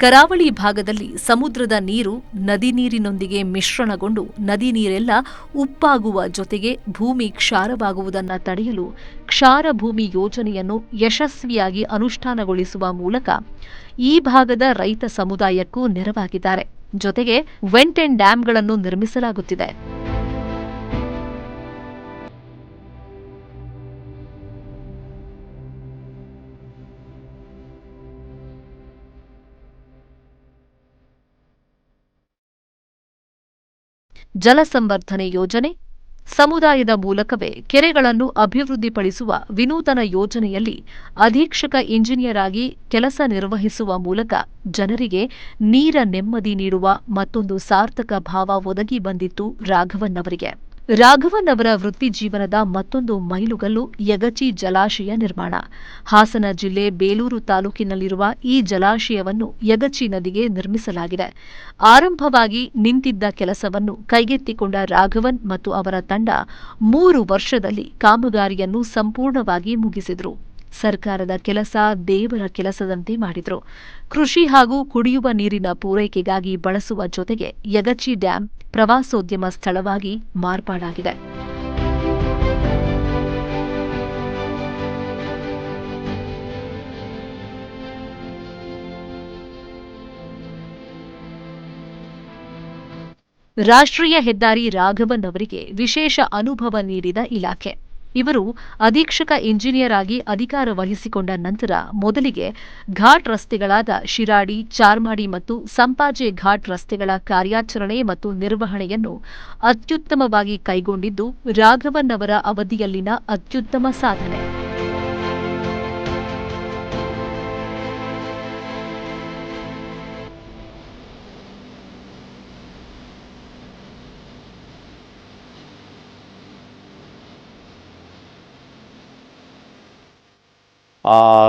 ಕರಾವಳಿ ಭಾಗದಲ್ಲಿ ಸಮುದ್ರದ ನೀರು ನದಿ ನೀರಿನೊಂದಿಗೆ ಮಿಶ್ರಣಗೊಂಡು ನದಿ ನೀರೆಲ್ಲ ಉಪ್ಪಾಗುವ ಜೊತೆಗೆ ಭೂಮಿ ಕ್ಷಾರವಾಗುವುದನ್ನು ತಡೆಯಲು ಕ್ಷಾರ ಭೂಮಿ ಯೋಜನೆಯನ್ನು ಯಶಸ್ವಿಯಾಗಿ ಅನುಷ್ಠಾನಗೊಳಿಸುವ ಮೂಲಕ ಈ ಭಾಗದ ರೈತ ಸಮುದಾಯಕ್ಕೂ ನೆರವಾಗಿದ್ದಾರೆ. ಜೊತೆಗೆ ವೆಂಟ್ ಅಂಡ್ ಡ್ಯಾಂಗಳನ್ನು ನಿರ್ಮಿಸಲಾಗುತ್ತಿದೆ. ಜಲ ಸಂವರ್ಧನೆ ಯೋಜನೆ, ಸಮುದಾಯದ ಮೂಲಕವೇ ಕೆರೆಗಳನ್ನು ಅಭಿವೃದ್ಧಿಪಡಿಸುವ ವಿನೂತನ ಯೋಜನೆಯಲ್ಲಿ ಅಧೀಕ್ಷಕ ಇಂಜಿನಿಯರ್ ಆಗಿ ಕೆಲಸ ನಿರ್ವಹಿಸುವ ಮೂಲಕ ಜನರಿಗೆ ನೀರ ನೆಮ್ಮದಿ ನೀಡುವ ಮತ್ತೊಂದು ಸಾರ್ಥಕ ಭಾವ ಒದಗಿ ಬಂದಿತ್ತು ರಾಘವನ್ ಅವರಿಗೆ. ರಾಘವನ್ ಅವರ ವೃತ್ತಿ ಜೀವನದ ಮತ್ತೊಂದು ಮೈಲುಗಲ್ಲು ಯಗಚಿ ಜಲಾಶಯ ನಿರ್ಮಾಣ. ಹಾಸನ ಜಿಲ್ಲೆ ಬೇಲೂರು ತಾಲೂಕಿನಲ್ಲಿರುವ ಈ ಜಲಾಶಯವನ್ನು ಯಗಚಿ ನದಿಗೆ ನಿರ್ಮಿಸಲಾಗಿದೆ. ಆರಂಭವಾಗಿ ನಿಂತಿದ್ದ ಕೆಲಸವನ್ನು ಕೈಗೆತ್ತಿಕೊಂಡ ರಾಘವನ್ ಮತ್ತು ಅವರ ತಂಡ 3 ವರ್ಷದಲ್ಲಿ ಕಾಮಗಾರಿಯನ್ನು ಸಂಪೂರ್ಣವಾಗಿ ಮುಗಿಸಿದರು. ಸರ್ಕಾರದ ಕೆಲಸ ದೇವರ ಕೆಲಸದಂತೆ ಮಾಡಿದರು. ಕೃಷಿ ಹಾಗೂ ಕುಡಿಯುವ ನೀರಿನ ಪೂರೈಕೆಗಾಗಿ ಬಳಸುವ ಜೊತೆಗೆ ಯಗಚಿ ಡ್ಯಾಂ ಪ್ರವಾಸೋದ್ಯಮ ಸ್ಥಳವಾಗಿ ಮಾರ್ಪಾಡಾಗಿದೆ. ರಾಷ್ಟ್ರೀಯ ಹೆದ್ದಾರಿ ರಾಘವನ್ ಅವರಿಗೆ ವಿಶೇಷ ಅನುಭವ ನೀಡಿದ ಇಲಾಖೆ. ಇವರು ಅಧೀಕ್ಷಕ ಇಂಜಿನಿಯರ್ ಆಗಿ ಅಧಿಕಾರ ವಹಿಸಿಕೊಂಡ ನಂತರ ಮೊದಲಿಗೆ ಘಾಟ್ ರಸ್ತೆಗಳಾದ ಶಿರಾಡಿ, ಚಾರ್ಮಾಡಿ ಮತ್ತು ಸಂಪಾಜೆ ಘಾಟ್ ರಸ್ತೆಗಳ ಕಾರ್ಯಾಚರಣೆ ಮತ್ತು ನಿರ್ವಹಣೆಯನ್ನು ಅತ್ಯುತ್ತಮವಾಗಿ ಕೈಗೊಂಡಿದ್ದು ರಾಘವನ್ ಅವರ ಅವಧಿಯಲ್ಲಿನ ಅತ್ಯುತ್ತಮ ಸಾಧನೆ.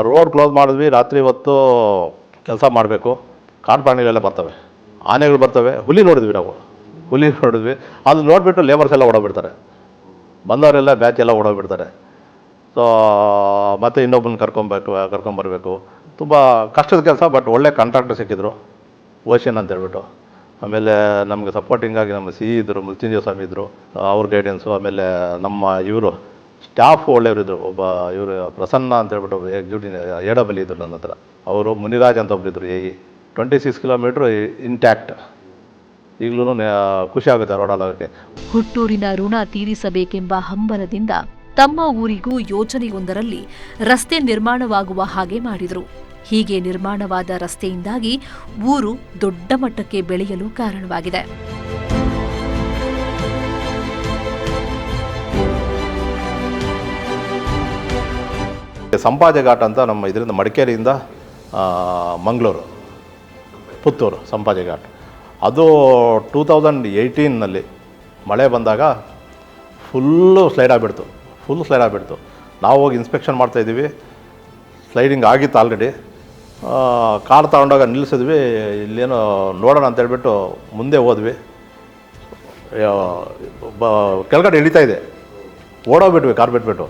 ರೋಡ್ ಕ್ಲೋಸ್ ಮಾಡಿದ್ವಿ. ರಾತ್ರಿ ಹೊತ್ತು ಕೆಲಸ ಮಾಡಬೇಕು. ಕಾಡು ಪ್ರಾಣಿಗಳೆಲ್ಲ ಬರ್ತವೆ, ಆನೆಗಳು ಬರ್ತವೆ. ಹುಲಿ ನೋಡಿದ್ವಿ ನಾವು, ಅದು ನೋಡಿಬಿಟ್ಟು ಲೇಬರ್ಸ್ ಎಲ್ಲ ಓಡೋಗ್ಬಿಡ್ತಾರೆ. ಬಂದವರೆಲ್ಲ ಬ್ಯಾಚ್ ಎಲ್ಲ ಓಡೋಗ್ಬಿಡ್ತಾರೆ. ಸೊ ಮತ್ತು ಇನ್ನೊಬ್ಬನ ಕರ್ಕೊಂಬರ್ಬೇಕು. ತುಂಬ ಕಷ್ಟದ ಕೆಲಸ. ಬಟ್ ಒಳ್ಳೆ ಕಾಂಟ್ರಾಕ್ಟರ್ ಸಿಕ್ಕಿದ್ರು, ಓಷನ್ ಅಂತ ಹೇಳ್ಬಿಟ್ಟು. ಆಮೇಲೆ ನಮಗೆ ಸಪೋರ್ಟಿಂಗಾಗಿ ನಮ್ಮ ಇದ್ದರು, ಮೃತ್ಯುಂಜಯ ಸ್ವಾಮಿ ಇದ್ದರು, ಅವ್ರ ಗೈಡೆನ್ಸು. ಆಮೇಲೆ ನಮ್ಮ ಇವರು ಸ್ಟಾಫ್ ಒಳ್ಳೆಯವರಿದ್ದರು. ಒಬ್ಬ ಇವರು ಪ್ರಸನ್ನ ಅಂತ ಹೇಳ್ಬಿಟ್ಟು ಎಕ್ಸಿಕ್ಯೂಟಿವ್ ಎಡಬಲಿ ಇದ್ದರು ನನ್ನ ಹತ್ರ. ಅವರು ಮುನಿರಾಜ್ ಅಂತ ಒಬ್ಬರಿದ್ದರು. 26 ಕಿಲೋಮೀಟ್ರ್ ಇಂಟ್ಯಾಕ್ಟ್. ಈಗಲೂ ಖುಷಿ ಆಗುತ್ತೆ ರೋಡಾಗೋಕ್ಕೆ. ಹುಟ್ಟೂರಿನ ಋಣ ತೀರಿಸಬೇಕೆಂಬ ಹಂಬಲದಿಂದ ತಮ್ಮ ಊರಿಗೂ ಯೋಜನೆಯೊಂದರಲ್ಲಿ ರಸ್ತೆ ನಿರ್ಮಾಣವಾಗುವ ಹಾಗೆ ಮಾಡಿದರು. ಹೀಗೆ ನಿರ್ಮಾಣವಾದ ರಸ್ತೆಯಿಂದಾಗಿ ಊರು ದೊಡ್ಡ ಮಟ್ಟಕ್ಕೆ ಬೆಳೆಯಲು ಕಾರಣವಾಗಿದೆ. ಸಂಪಾಜೆ ಘಾಟ್ ಅಂತ ನಮ್ಮ ಇದರಿಂದ ಮಡಿಕೇರಿಯಿಂದ ಮಂಗಳೂರು, ಪುತ್ತೂರು ಸಂಪಾಜೆ ಘಾಟ್. ಅದು 2018ನಲ್ಲಿ ಮಳೆ ಬಂದಾಗ ಫುಲ್ಲು ಸ್ಲೈಡ್ ಆಗಿಬಿಡ್ತು. ನಾವು ಹೋಗಿ ಇನ್ಸ್ಪೆಕ್ಷನ್ ಮಾಡ್ತಾಯಿದ್ದೀವಿ. ಸ್ಲೈಡಿಂಗ್ ಆಗಿತ್ತು ಆಲ್ರೆಡಿ. ಕಾರ್ ತಗೊಂಡಾಗ ನಿಲ್ಲಿಸಿದ್ವಿ. ಇಲ್ಲೇನೋ ನೋಡೋಣ ಅಂತೇಳ್ಬಿಟ್ಟು ಮುಂದೆ ಹೋದ್ವಿ. ಕೆಳಗಡೆ ಇಳಿತಾ ಇದೆ. ಓಡೋಗ್ಬಿಟ್ವಿ, ಕಾರ್ ಬಿಟ್ಬಿಟ್ಟು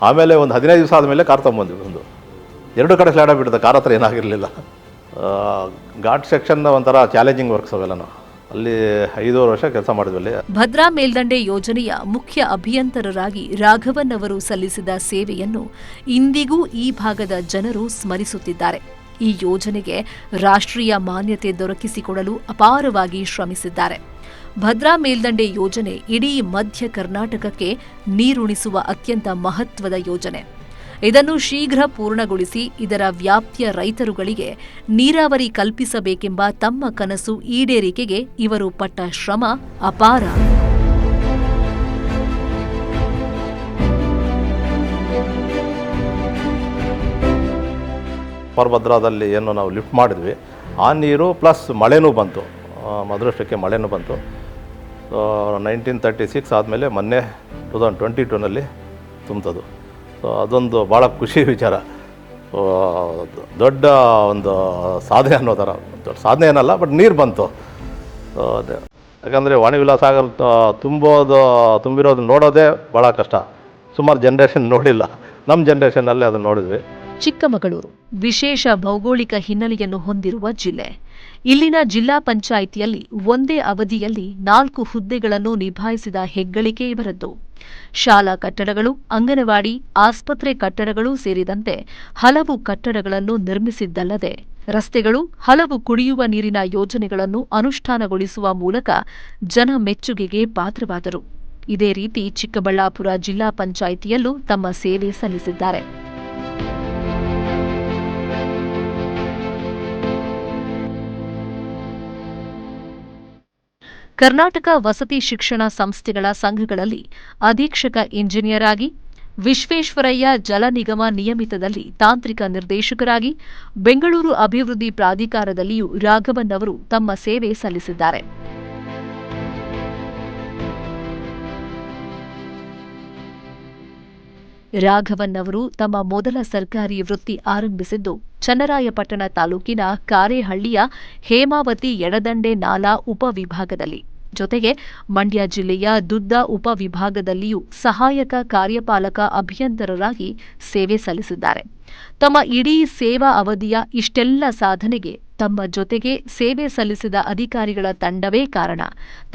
ಆಮೇಲೆ ಒಂದು 15 ದಿವಸ ಆದಮೇಲೆ ಕಾರ್ ತೊಗೊಂಬಂದ್ವಿ. 2 ಕಡೆ ಸ್ಲೈಡ್ ಆಗಿಬಿಟ್ಟಿದೆ. ಕಾರ್ ಹತ್ರ ಏನಾಗಿರಲಿಲ್ಲ. ಘಾಟ್ ಸೆಕ್ಷನ್ ಒಂಥರ ಚಾಲೆಂಜಿಂಗ್ ವರ್ಕ್ಸ್ ಅವೆಲ್ಲ. ಅಲ್ಲಿ 5 ವರ್ಷ ಕೆಲಸ ಮಾಡಿದ್ವಿ. ಭದ್ರಾ ಮೇಲ್ದಂಡೆ ಯೋಜನೆಯ ಮುಖ್ಯ ಅಭಿಯಂತರರಾಗಿ ರಾಘವನ್ ಅವರು ಸಲ್ಲಿಸಿದ ಸೇವೆಯನ್ನು ಇಂದಿಗೂ ಈ ಭಾಗದ ಜನರು ಸ್ಮರಿಸುತ್ತಿದ್ದಾರೆ. ಈ ಯೋಜನೆಗೆ ರಾಷ್ಟ್ರೀಯ ಮಾನ್ಯತೆ ದೊರಕಿಸಿಕೊಡಲು ಅಪಾರವಾಗಿ ಶ್ರಮಿಸಿದ್ದಾರೆ. ಭದ್ರಾ ಮೇಲ್ದಂಡೆ ಯೋಜನೆ ಇಡೀ ಮಧ್ಯ ಕರ್ನಾಟಕಕ್ಕೆ ನೀರುಣಿಸುವ ಅತ್ಯಂತ ಮಹತ್ವದ ಯೋಜನೆ. ಇದನ್ನು ಶೀಘ್ರ ಪೂರ್ಣಗೊಳಿಸಿ ಇದರ ವ್ಯಾಪ್ತಿಯ ರೈತರುಗಳಿಗೆ ನೀರಾವರಿ ಕಲ್ಪಿಸಬೇಕೆಂಬ ತಮ್ಮ ಕನಸು ಈಡೇರಿಕೆಗೆ ಇವರು ಪಟ್ಟ ಶ್ರಮ ಅಪಾರ. ಭದ್ರಾದಲ್ಲಿ ಏನು ನಾವು ಲಿಫ್ಟ್ ಮಾಡಿದ್ವಿ, ಆ ನೀರು ಪ್ಲಸ್ ಮಳೆನೂ ಬಂತು. ಅದೃಷ್ಟಕ್ಕೆ ಮಳೆನೂ ಬಂತು. 1936 ಆದಮೇಲೆ ಮೊನ್ನೆ 2022ನಲ್ಲಿ ತುಂಬ್ತದು. ಸೊ ಅದೊಂದು ಭಾಳ ಖುಷಿ ವಿಚಾರ. ದೊಡ್ಡ ಒಂದು ಸಾಧನೆ ಅನ್ನೋ ಥರ. ದೊಡ್ಡ ಸಾಧನೆ ಏನಲ್ಲ, ಬಟ್ ನೀರು ಬಂತು. ಸೊ ಅದೇ, ಯಾಕಂದರೆ ವಾಣಿವಿಲಾಸ ಸಾಗರ ತುಂಬಿರೋದು ನೋಡೋದೇ ಭಾಳ ಕಷ್ಟ. ಸುಮಾರು ಜನ್ರೇಷನ್ ನೋಡಿಲ್ಲ. ನಮ್ಮ ಜನ್ರೇಷನ್ನಲ್ಲಿ ಅದನ್ನು ನೋಡಿದ್ವಿ. ಚಿಕ್ಕಮಗಳೂರು ವಿಶೇಷ ಭೌಗೋಳಿಕ ಹಿನ್ನೆಲೆಯನ್ನು ಹೊಂದಿರುವ ಜಿಲ್ಲೆ. ಇಲ್ಲಿನ ಜಿಲ್ಲಾ ಪಂಚಾಯಿತಿಯಲ್ಲಿ ಒಂದೇ ಅವಧಿಯಲ್ಲಿ 4 ಹುದ್ದೆಗಳನ್ನು ನಿಭಾಯಿಸಿದ ಹೆಗ್ಗಳಿಕೆ ಇವರದ್ದು. ಶಾಲಾ ಕಟ್ಟಡಗಳು, ಅಂಗನವಾಡಿ, ಆಸ್ಪತ್ರೆ ಕಟ್ಟಡಗಳು ಸೇರಿದಂತೆ ಹಲವು ಕಟ್ಟಡಗಳನ್ನು ನಿರ್ಮಿಸಿದ್ದಲ್ಲದೆ ರಸ್ತೆಗಳು, ಹಲವು ಕುಡಿಯುವ ನೀರಿನ ಯೋಜನೆಗಳನ್ನು ಅನುಷ್ಠಾನಗೊಳಿಸುವ ಮೂಲಕ ಜನ ಮೆಚ್ಚುಗೆಗೆ ಪಾತ್ರವಾದರು. ಇದೇ ರೀತಿ ಚಿಕ್ಕಬಳ್ಳಾಪುರ ಜಿಲ್ಲಾ ಪಂಚಾಯಿತಿಯಲ್ಲೂ ತಮ್ಮ ಸೇವೆ ಸಲ್ಲಿಸಿದ್ದಾರೆ. ಕರ್ನಾಟಕ ವಸತಿ ಶಿಕ್ಷಣ ಸಂಸ್ಥೆಗಳ ಸಂಘಗಳಲ್ಲಿ ಅಧೀಕ್ಷಕ ಇಂಜಿನಿಯರ್ ಆಗಿ, ವಿಶ್ವೇಶ್ವರಯ್ಯ ಜಲ ನಿಗಮ ನಿಯಮಿತದಲ್ಲಿ ತಾಂತ್ರಿಕ ನಿರ್ದೇಶಕರಾಗಿ, ಬೆಂಗಳೂರು ಅಭಿವೃದ್ಧಿ ಪ್ರಾಧಿಕಾರದಲ್ಲಿಯೂ ರಾಘವನ್ ಅವರು ತಮ್ಮ ಸೇವೆ ಸಲ್ಲಿಸಿದ್ದಾರೆ. ರಾಘವನ್ ಅವರು ತಮ್ಮ ಮೊದಲ ಸರ್ಕಾರಿ ವೃತ್ತಿ ಆರಂಭಿಸಿದ್ದು ಚನ್ನರಾಯಪಟ್ಟಣ ತಾಲೂಕಿನ ಕಾರೇಹಳ್ಳಿಯ ಹೇಮಾವತಿ ಎಡದಂಡೆ ನಾಲಾ ಉಪವಿಭಾಗದಲ್ಲಿ. ಜೊತೆಗೆ ಮಂಡ್ಯ ಜಿಲ್ಲೆಯ ದುದ್ದ ಉಪವಿಭಾಗದಲ್ಲಿಯೂ ಸಹಾಯಕ ಕಾರ್ಯಪಾಲಕ ಅಭಿಯಂತರರಾಗಿ ಸೇವೆ ಸಲ್ಲಿಸಿದ್ದಾರೆ. ತಮ್ಮ ಇಡೀ ಸೇವಾ ಅವಧಿಯ ಇಷ್ಟೆಲ್ಲ ಸಾಧನೆಗೆ ತಮ್ಮ ಜೊತೆಗೆ ಸೇವೆ ಸಲ್ಲಿಸಿದ ಅಧಿಕಾರಿಗಳ ತಂಡವೇ ಕಾರಣ.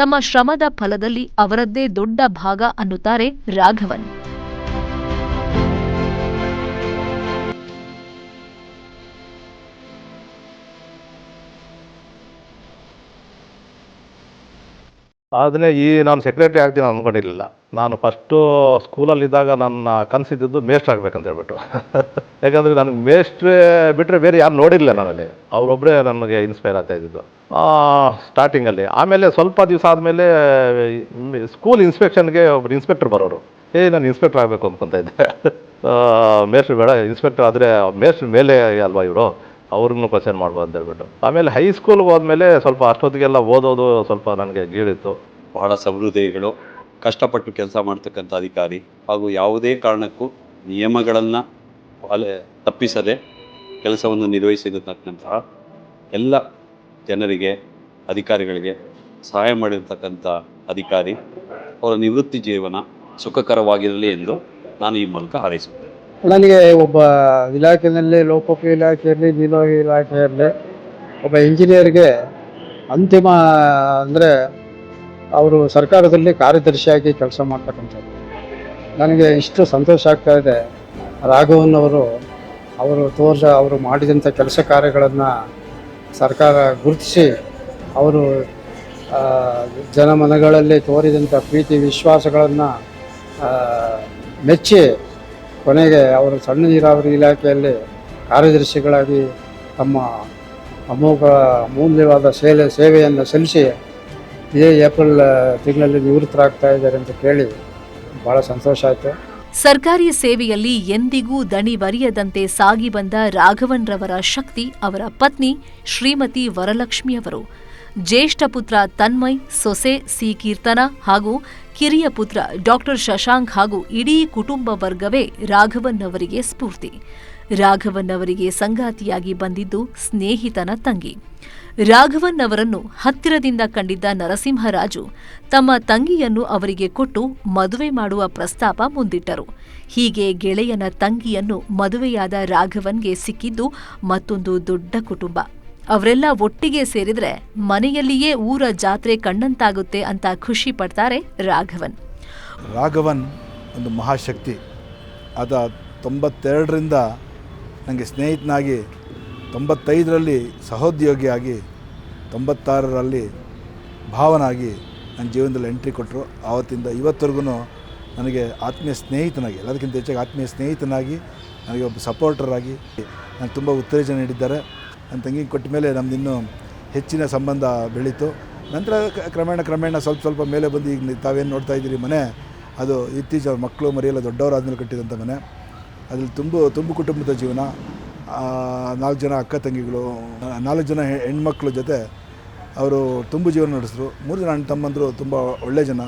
ತಮ್ಮ ಶ್ರಮದ ಫಲದಲ್ಲಿ ಅವರದ್ದೇ ದೊಡ್ಡ ಭಾಗ ಅನ್ನುತ್ತಾರೆ ರಾಘವನ್. ಆದರೆ ನಾನು ಸೆಕ್ರೆಟ್ರಿ ಆಗ್ತೀನಿ ಅಂದ್ಕೊಂಡಿರಲಿಲ್ಲ. ನಾನು ಫಸ್ಟು ಸ್ಕೂಲಲ್ಲಿದ್ದಾಗ ನನ್ನ ಕನಸಿದ್ದು ಮೇಷ್ಟ್ರು ಆಗ್ಬೇಕಂತ ಹೇಳ್ಬಿಟ್ಟು. ಯಾಕಂದರೆ ನನಗೆ ಮೇಷ್ಟ್ರೇ ಬಿಟ್ಟರೆ ಬೇರೆ ಯಾರು ನೋಡಿರಲಿಲ್ಲ ನನ್ನಲ್ಲಿ. ಅವರೊಬ್ಬರೇ ನನಗೆ ಇನ್ಸ್ಪೈರ್ ಆಗ್ತಾ ಇದ್ದಿದ್ದು ಸ್ಟಾರ್ಟಿಂಗಲ್ಲಿ. ಆಮೇಲೆ ಸ್ವಲ್ಪ ದಿವಸ ಆದಮೇಲೆ ಸ್ಕೂಲ್ ಇನ್ಸ್ಪೆಕ್ಷನ್ಗೆ ಒಬ್ಬರು ಇನ್ಸ್ಪೆಕ್ಟರ್ ಬರೋರು. ನಾನು ಇನ್ಸ್ಪೆಕ್ಟರ್ ಆಗಬೇಕು ಅಂದ್ಕೊತ ಇದ್ದೆ. ಮೇಷ್ಟ್ರು ಬೇಡ, ಇನ್ಸ್ಪೆಕ್ಟರ್ ಆದರೆ ಮೇಷ್ಟ್ರ ಮೇಲೆ ಅಲ್ವಾ ಇವರು, ಅವ್ರನ್ನೂ ಕ್ವಶನ್ ಮಾಡ್ಬೋದು ಅಂತ ಹೇಳ್ಬಿಟ್ಟು. ಆಮೇಲೆ ಹೈಸ್ಕೂಲ್ಗೆ ಹೋದ್ಮೇಲೆ ಸ್ವಲ್ಪ ಅಷ್ಟೊತ್ತಿಗೆಲ್ಲ ಓದೋದು ಸ್ವಲ್ಪ ನನಗೆ ಗೀಳಿತ್ತು. ಬಹಳ ಸಹೃದಯಿಗಳು, ಕಷ್ಟಪಟ್ಟು ಕೆಲಸ ಮಾಡ್ತಕ್ಕಂಥ ಅಧಿಕಾರಿ ಹಾಗೂ ಯಾವುದೇ ಕಾರಣಕ್ಕೂ ನಿಯಮಗಳನ್ನು ತಪ್ಪಿಸದೆ ಕೆಲಸವನ್ನು ನಿರ್ವಹಿಸಿರತಕ್ಕಂತಹ ಎಲ್ಲ ಜನರಿಗೆ, ಅಧಿಕಾರಿಗಳಿಗೆ ಸಹಾಯ ಮಾಡಿರ್ತಕ್ಕಂಥ ಅಧಿಕಾರಿ ಅವರ ನಿವೃತ್ತಿ ಜೀವನ ಸುಖಕರವಾಗಿರಲಿ ಎಂದು ನಾನು ಈ ಮೂಲಕ ಹಾರೈಸುತ್ತೇನೆ. ನನಗೆ ಒಬ್ಬ ಇಲಾಖೆಯಲ್ಲಿ, ಲೋಕೋಪಯೋಗಿ ಇಲಾಖೆಯಲ್ಲಿ, ನೀರಾವರಿ ಇಲಾಖೆಯಲ್ಲಿ ಒಬ್ಬ ಇಂಜಿನಿಯರ್ಗೆ ಅಂತಿಮ ಅಂದರೆ ಅವರು ಸರ್ಕಾರದಲ್ಲಿ ಕಾರ್ಯದರ್ಶಿಯಾಗಿ ಕೆಲಸ ಮಾಡ್ತಕ್ಕಂಥದ್ದು. ನನಗೆ ಇಷ್ಟು ಸಂತೋಷ ಆಗ್ತಾ ಇದೆ. ರಾಘವನ್ ಅವರು ಮಾಡಿದಂಥ ಕೆಲಸ ಕಾರ್ಯಗಳನ್ನು ಸರ್ಕಾರ ಗುರುತಿಸಿ ಅವರು ಜನಮನಗಳಲ್ಲಿ ತೋರಿದಂಥ ಪ್ರೀತಿ ವಿಶ್ವಾಸಗಳನ್ನು ಮೆಚ್ಚಿ ಕೊನೆಗೆ ಅವರು ಸಣ್ಣ ನೀರಾವರಿ ಇಲಾಖೆಯಲ್ಲಿ ಕಾರ್ಯದರ್ಶಿಗಳಾಗಿ ತಮ್ಮ ಅಮೋಘ ಅಮೂಲ್ಯವಾದ ಸೇವೆಯನ್ನು ಸಲ್ಲಿಸಿ ಇದೇ ಏಪ್ರಿಲ್ ತಿಂಗಳಲ್ಲಿ ನಿವೃತ್ತರಾಗ್ತಾ ಇದ್ದಾರೆ ಅಂತ ಕೇಳಿ ಭಾಳ ಸಂತೋಷ ಆಯಿತು. ಸರ್ಕಾರಿ ಸೇವೆಯಲ್ಲಿ ಎಂದಿಗೂ ದಣಿವರಿಯದಂತೆ ಸಾಗಿ ಬಂದ ರಾಘವನ್ ರವರ ಶಕ್ತಿ ಅವರ ಪತ್ನಿ ಶ್ರೀಮತಿ ವರಲಕ್ಷ್ಮಿಯವರು. ಜ್ಯೇಷ್ಠ ಪುತ್ರ ತನ್ಮಯ್, ಸೊಸೆ ಸಿ ಕೀರ್ತನ ಹಾಗೂ ಕಿರಿಯ ಪುತ್ರ ಡಾಕ್ಟರ್ ಶಶಾಂಕ್ ಹಾಗೂ ಇಡೀ ಕುಟುಂಬ ವರ್ಗವೇ ರಾಘವನ್ ಅವರಿಗೆ ಸ್ಫೂರ್ತಿ. ರಾಘವನ್ ಅವರಿಗೆ ಸಂಗಾತಿಯಾಗಿ ಬಂದಿದ್ದು ಸ್ನೇಹಿತನ ತಂಗಿ. ರಾಘವನ್ ಅವರನ್ನು ಹತ್ತಿರದಿಂದ ಕಂಡಿದ್ದ ನರಸಿಂಹರಾಜು ತಮ್ಮ ತಂಗಿಯನ್ನು ಅವರಿಗೆ ಕೊಟ್ಟು ಮದುವೆ ಮಾಡುವ ಪ್ರಸ್ತಾಪ ಮುಂದಿಟ್ಟರು. ಹೀಗೆ ಗೆಳೆಯನ ತಂಗಿಯನ್ನು ಮದುವೆಯಾದ ರಾಘವನ್ಗೆ ಸಿಕ್ಕಿದ್ದು ಮತ್ತೊಂದು ದೊಡ್ಡ ಕುಟುಂಬ. ಅವರೆಲ್ಲ ಒಟ್ಟಿಗೆ ಸೇರಿದ್ರೆ ಮನೆಯಲ್ಲಿಯೇ ಊರ ಜಾತ್ರೆ ಕಣ್ಣಂತಾಗುತ್ತೆ ಅಂತ ಖುಷಿ ಪಡ್ತಾರೆ ರಾಘವನ್. ರಾಘವನ್ ಒಂದು ಮಹಾಶಕ್ತಿ. ಆತ 92ರಿಂದ ನನಗೆ ಸ್ನೇಹಿತನಾಗಿ, 95ರಲ್ಲಿ ಸಹೋದ್ಯೋಗಿಯಾಗಿ, 96ರಲ್ಲಿ ಭಾವನಾಗಿ ನನ್ನ ಜೀವನದಲ್ಲಿ ಎಂಟ್ರಿ ಕೊಟ್ಟರು. ಆವತ್ತಿಂದ ಇವತ್ತರೆಗೂ ನನಗೆ ಆತ್ಮೀಯ ಸ್ನೇಹಿತನಾಗಿ, ಎಲ್ಲದಕ್ಕಿಂತ ಹೆಚ್ಚಾಗಿ ಆತ್ಮೀಯ ಸ್ನೇಹಿತನಾಗಿ, ನನಗೆ ಒಬ್ಬ ಸಪೋರ್ಟರಾಗಿ ನನಗೆ ತುಂಬ ಉತ್ತೇಜನ ನೀಡಿದ್ದಾರೆ. ನನ್ನ ತಂಗಿಗೆ ಕೊಟ್ಟ ಮೇಲೆ ನಮ್ಮದಿನ್ನೂ ಹೆಚ್ಚಿನ ಸಂಬಂಧ ಬೆಳೀತು. ನಂತರ ಕ್ರಮೇಣ ಸ್ವಲ್ಪ ಮೇಲೆ ಬಂದು ಈಗ ತಾವೇನು ನೋಡ್ತಾ ಇದ್ದೀರಿ ಮನೆ, ಅದು ಇತ್ತೀಚೆಗೆ ಅವ್ರ ಮಕ್ಕಳು ಮರಿಯೆಲ್ಲ ದೊಡ್ಡವರಾದ್ಮೇಲೆ ಕಟ್ಟಿದಂಥ ಮನೆ. ಅದ್ರಲ್ಲಿ ತುಂಬು ಕುಟುಂಬದ ಜೀವನ. 4 ಜನ ಅಕ್ಕ ತಂಗಿಗಳು, 4 ಜನ ಹೆಣ್ಮಕ್ಳ ಜೊತೆ ಅವರು ತುಂಬು ಜೀವನ ನಡೆಸಿದ್ರು. 3 ಜನ ಅಣ್ಣ ತಮ್ಮಂದರು ತುಂಬ ಒಳ್ಳೆಯ ಜನ.